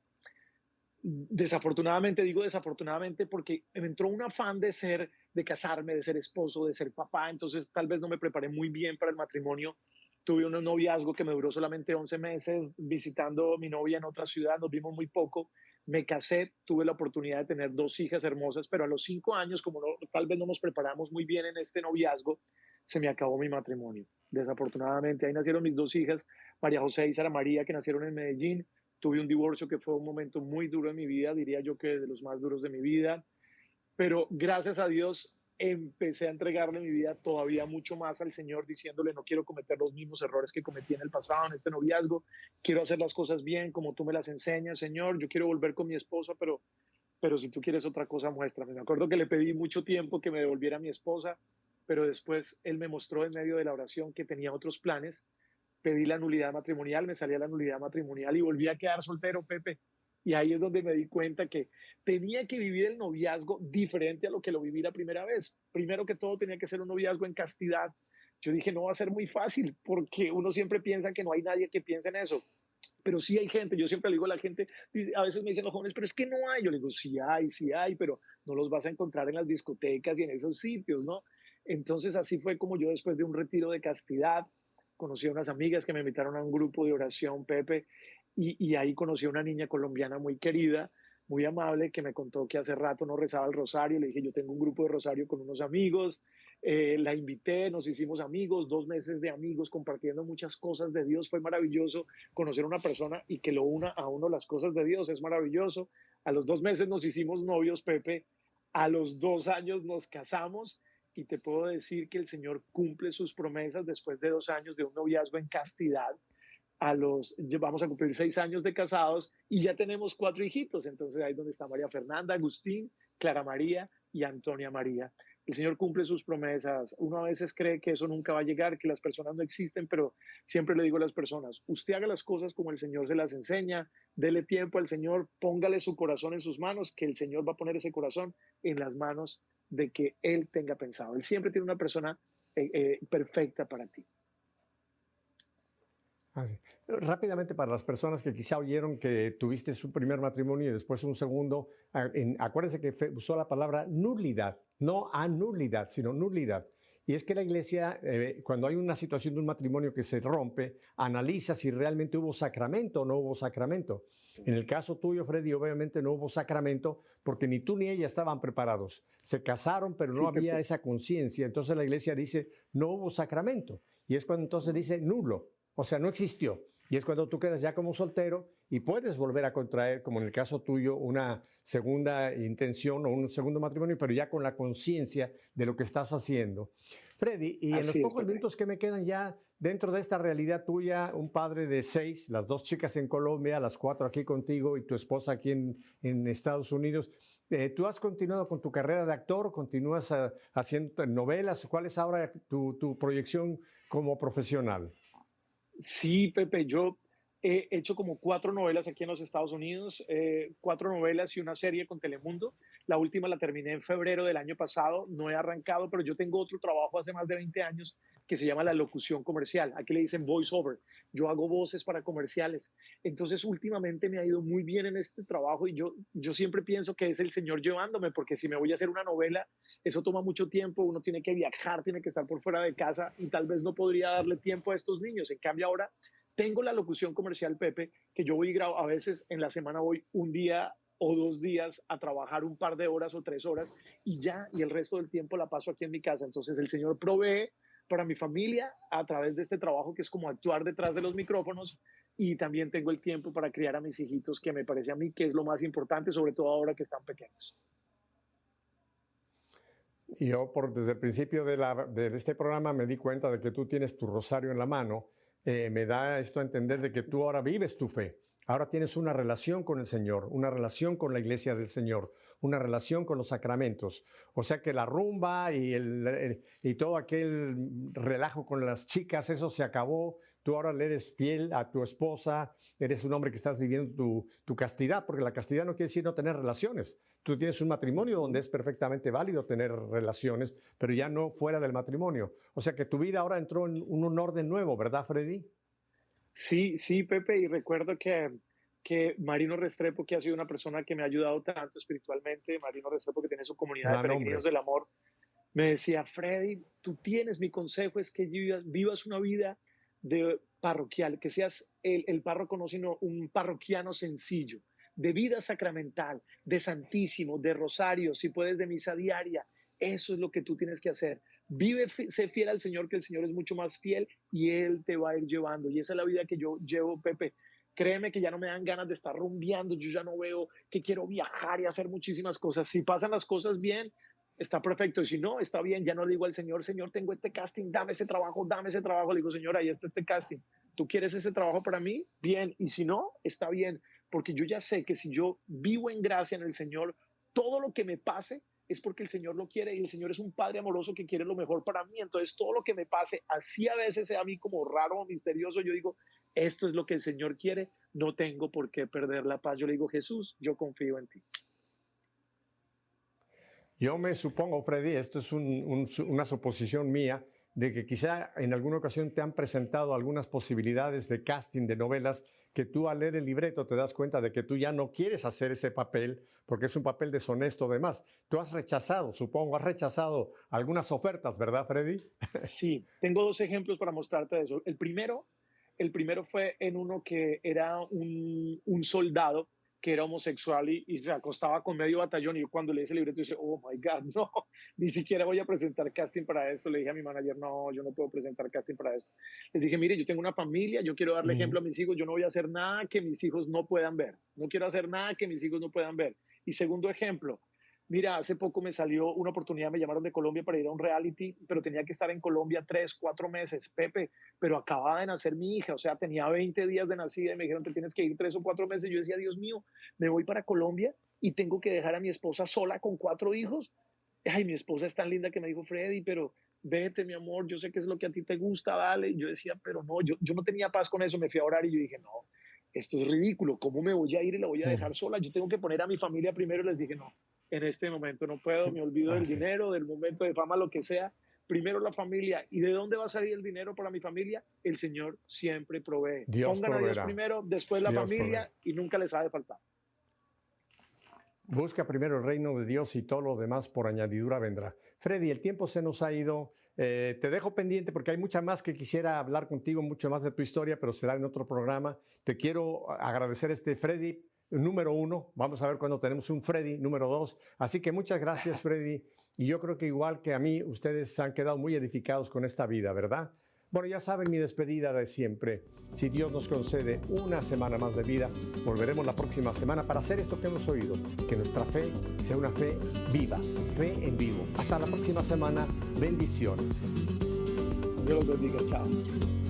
Desafortunadamente, digo desafortunadamente porque me entró un afán de casarme, de ser esposo, de ser papá, entonces tal vez no me preparé muy bien para el matrimonio. Tuve un noviazgo que me duró solamente 11 meses, visitando a mi novia en otra ciudad, nos vimos muy poco, me casé, tuve la oportunidad de tener 2 hijas hermosas, pero a los 5 años, como tal vez no nos preparamos muy bien en este noviazgo, se me acabó mi matrimonio. Desafortunadamente, ahí nacieron mis 2 hijas, María José y Sara María, que nacieron en Medellín. Tuve un divorcio que fue un momento muy duro en mi vida, diría yo que de los más duros de mi vida, pero gracias a Dios empecé a entregarle mi vida todavía mucho más al Señor, diciéndole no quiero cometer los mismos errores que cometí en el pasado, en este noviazgo, quiero hacer las cosas bien como tú me las enseñas, Señor, yo quiero volver con mi esposa, pero si tú quieres otra cosa, muéstrame. Me acuerdo que le pedí mucho tiempo que me devolviera a mi esposa, pero después Él me mostró en medio de la oración que tenía otros planes. Pedí la nulidad matrimonial, me salía la nulidad matrimonial y volví a quedar soltero, Pepe. Y ahí es donde me di cuenta que tenía que vivir el noviazgo diferente a lo que lo viví la primera vez. Primero que todo tenía que ser un noviazgo en castidad. Yo dije, no va a ser muy fácil, porque uno siempre piensa que no hay nadie que piense en eso. Pero sí hay gente, yo siempre le digo a la gente, a veces me dicen los jóvenes, pero es que no hay. Yo le digo, sí hay, pero no los vas a encontrar en las discotecas y en esos sitios, ¿no? Entonces así fue como yo después de un retiro de castidad, conocí a unas amigas que me invitaron a un grupo de oración, Pepe, y ahí conocí a una niña colombiana muy querida, muy amable, que me contó que hace rato no rezaba el rosario. Le dije, yo tengo un grupo de rosario con unos amigos, la invité, nos hicimos amigos, 2 meses de amigos compartiendo muchas cosas de Dios. Fue maravilloso conocer a una persona y que lo una a uno las cosas de Dios, es maravilloso. A los 2 meses nos hicimos novios, Pepe, a los 2 años nos casamos. Y te puedo decir que el Señor cumple sus promesas después de 2 años de un noviazgo en castidad. Vamos a cumplir 6 años de casados y ya tenemos 4 hijitos. Entonces ahí es donde está María Fernanda, Agustín, Clara María y Antonia María. El Señor cumple sus promesas. Uno a veces cree que eso nunca va a llegar, que las personas no existen, pero siempre le digo a las personas, usted haga las cosas como el Señor se las enseña, dele tiempo al Señor, póngale su corazón en sus manos, que el Señor va a poner ese corazón en las manos de que Él tenga pensado. Él siempre tiene una persona perfecta para ti. Rápidamente, para las personas que quizá oyeron que tuviste su primer matrimonio y después un segundo, acuérdense que usó la palabra nulidad, no anulidad, sino nulidad. Y es que la iglesia, cuando hay una situación de un matrimonio que se rompe, analiza si realmente hubo sacramento o no hubo sacramento. En el caso tuyo, Freddy, obviamente no hubo sacramento porque ni tú ni ella estaban preparados. Se casaron, pero no había esa conciencia. Entonces la iglesia dice, no hubo sacramento. Y es cuando entonces dice nulo, o sea, no existió. Y es cuando tú quedas ya como soltero y puedes volver a contraer, como en el caso tuyo, una segunda intención o un segundo matrimonio, pero ya con la conciencia de lo que estás haciendo. Freddy, y en los pocos minutos que me quedan ya dentro de esta realidad tuya, un padre de 6, las 2 chicas en Colombia, las 4 aquí contigo y tu esposa aquí en Estados Unidos, ¿tú has continuado con tu carrera de actor? ¿Continúas haciendo novelas? ¿Cuál es ahora tu proyección como profesional? Sí, Pepe, yo he hecho como 4 novelas aquí en los Estados Unidos, 4 novelas y una serie con Telemundo. La última la terminé en febrero del año pasado, no he arrancado, pero yo tengo otro trabajo hace más de 20 años que se llama la locución comercial. Aquí le dicen voice over. Yo hago voces para comerciales. Entonces, últimamente me ha ido muy bien en este trabajo y yo siempre pienso que es el Señor llevándome, porque si me voy a hacer una novela, eso toma mucho tiempo, uno tiene que viajar, tiene que estar por fuera de casa y tal vez no podría darle tiempo a estos niños. En cambio, ahora tengo la locución comercial, Pepe, que yo voy a veces en la semana voy un día o 2 días a trabajar un par de horas o 3 horas y el resto del tiempo la paso aquí en mi casa. Entonces el Señor provee para mi familia a través de este trabajo que es como actuar detrás de los micrófonos, y también tengo el tiempo para criar a mis hijitos, que me parece a mí que es lo más importante, sobre todo ahora que están pequeños. Yo desde el principio de este programa me di cuenta de que tú tienes tu rosario en la mano. Me da esto a entender de que tú ahora vives tu fe. Ahora tienes una relación con el Señor, una relación con la iglesia del Señor, una relación con los sacramentos. O sea que la rumba y todo aquel relajo con las chicas, eso se acabó. Tú ahora le eres fiel a tu esposa, eres un hombre que estás viviendo tu castidad, porque la castidad no quiere decir no tener relaciones. Tú tienes un matrimonio donde es perfectamente válido tener relaciones, pero ya no fuera del matrimonio. O sea que tu vida ahora entró en un orden nuevo, ¿verdad, Freddy? Sí, sí, Pepe, y recuerdo que Marino Restrepo, que ha sido una persona que me ha ayudado tanto espiritualmente, Marino Restrepo, que tiene su comunidad de peregrinos del amor, me decía, Freddy, tú tienes, mi consejo es que vivas una vida de parroquial, que seas el párroco, no, sino un parroquiano sencillo, de vida sacramental, de santísimo, de rosario, si puedes, de misa diaria. Eso es lo que tú tienes que hacer. Vive, sé fiel al Señor, que el Señor es mucho más fiel y Él te va a ir llevando. Y esa es la vida que yo llevo, Pepe. Créeme que ya no me dan ganas de estar rumbeando, yo ya no veo que quiero viajar y hacer muchísimas cosas. Si pasan las cosas bien, está perfecto. Y si no, está bien, ya no le digo al Señor, Señor, tengo este casting, dame ese trabajo, dame ese trabajo. Le digo, Señor, ahí está este casting. ¿Tú quieres ese trabajo para mí? Bien. Y si no, está bien. Porque yo ya sé que si yo vivo en gracia en el Señor, todo lo que me pase es porque el Señor lo quiere y el Señor es un Padre amoroso que quiere lo mejor para mí. Entonces, todo lo que me pase, así a veces sea a mí como raro o misterioso, yo digo, esto es lo que el Señor quiere, no tengo por qué perder la paz. Yo le digo, Jesús, yo confío en ti. Yo me supongo, Freddy, esto es una suposición mía, de que quizá en alguna ocasión te han presentado algunas posibilidades de casting de novelas que tú al leer el libreto te das cuenta de que tú ya no quieres hacer ese papel porque es un papel deshonesto además. Tú has rechazado, supongo, has rechazado algunas ofertas, ¿verdad, Freddy? Sí, tengo 2 ejemplos para mostrarte de eso. El primero fue en uno que era un soldado que era homosexual y se acostaba con medio batallón, y yo cuando leí ese libreto dije, oh my God, no, ni siquiera voy a presentar casting para esto. Le dije a mi manager, no, yo no puedo presentar casting para esto. Les dije, mire, yo tengo una familia, yo quiero darle ejemplo a mis hijos, yo no voy a hacer nada que mis hijos no puedan ver, no quiero hacer nada que mis hijos no puedan ver. Y segundo ejemplo, mira, hace poco me salió una oportunidad, me llamaron de Colombia para ir a un reality, pero tenía que estar en Colombia 3, 4 meses, Pepe, pero acababa de nacer mi hija, o sea, tenía 20 días de nacida y me dijeron, te tienes que ir 3 o 4 meses. Yo decía, Dios mío, me voy para Colombia y tengo que dejar a mi esposa sola con 4 hijos. Ay, mi esposa es tan linda que me dijo, Freddy, pero vete, mi amor, yo sé que es lo que a ti te gusta, dale. Y yo decía, pero no, yo no tenía paz con eso, me fui a orar y yo dije, no, esto es ridículo, ¿cómo me voy a ir y la voy a dejar sola? Yo tengo que poner a mi familia primero. Y les dije, no, en este momento no puedo, me olvido del dinero, del momento de fama, lo que sea. Primero la familia. ¿Y de dónde va a salir el dinero para mi familia? El Señor siempre provee. Pongan a Dios primero, después la familia, y nunca les ha de faltar. Busca primero el reino de Dios y todo lo demás por añadidura vendrá. Freddy, el tiempo se nos ha ido. Te dejo pendiente porque hay mucha más que quisiera hablar contigo, mucho más de tu historia, pero será en otro programa. Te quiero agradecer Freddy número 1. Vamos a ver cuándo tenemos un Freddy número 2. Así que muchas gracias, Freddy. Y yo creo que igual que a mí, ustedes han quedado muy edificados con esta vida, ¿verdad? Bueno, ya saben mi despedida de siempre. Si Dios nos concede una semana más de vida, volveremos la próxima semana para hacer esto que hemos oído. Que nuestra fe sea una fe viva, fe en vivo. Hasta la próxima semana. Bendiciones. Dios los bendiga. Chao.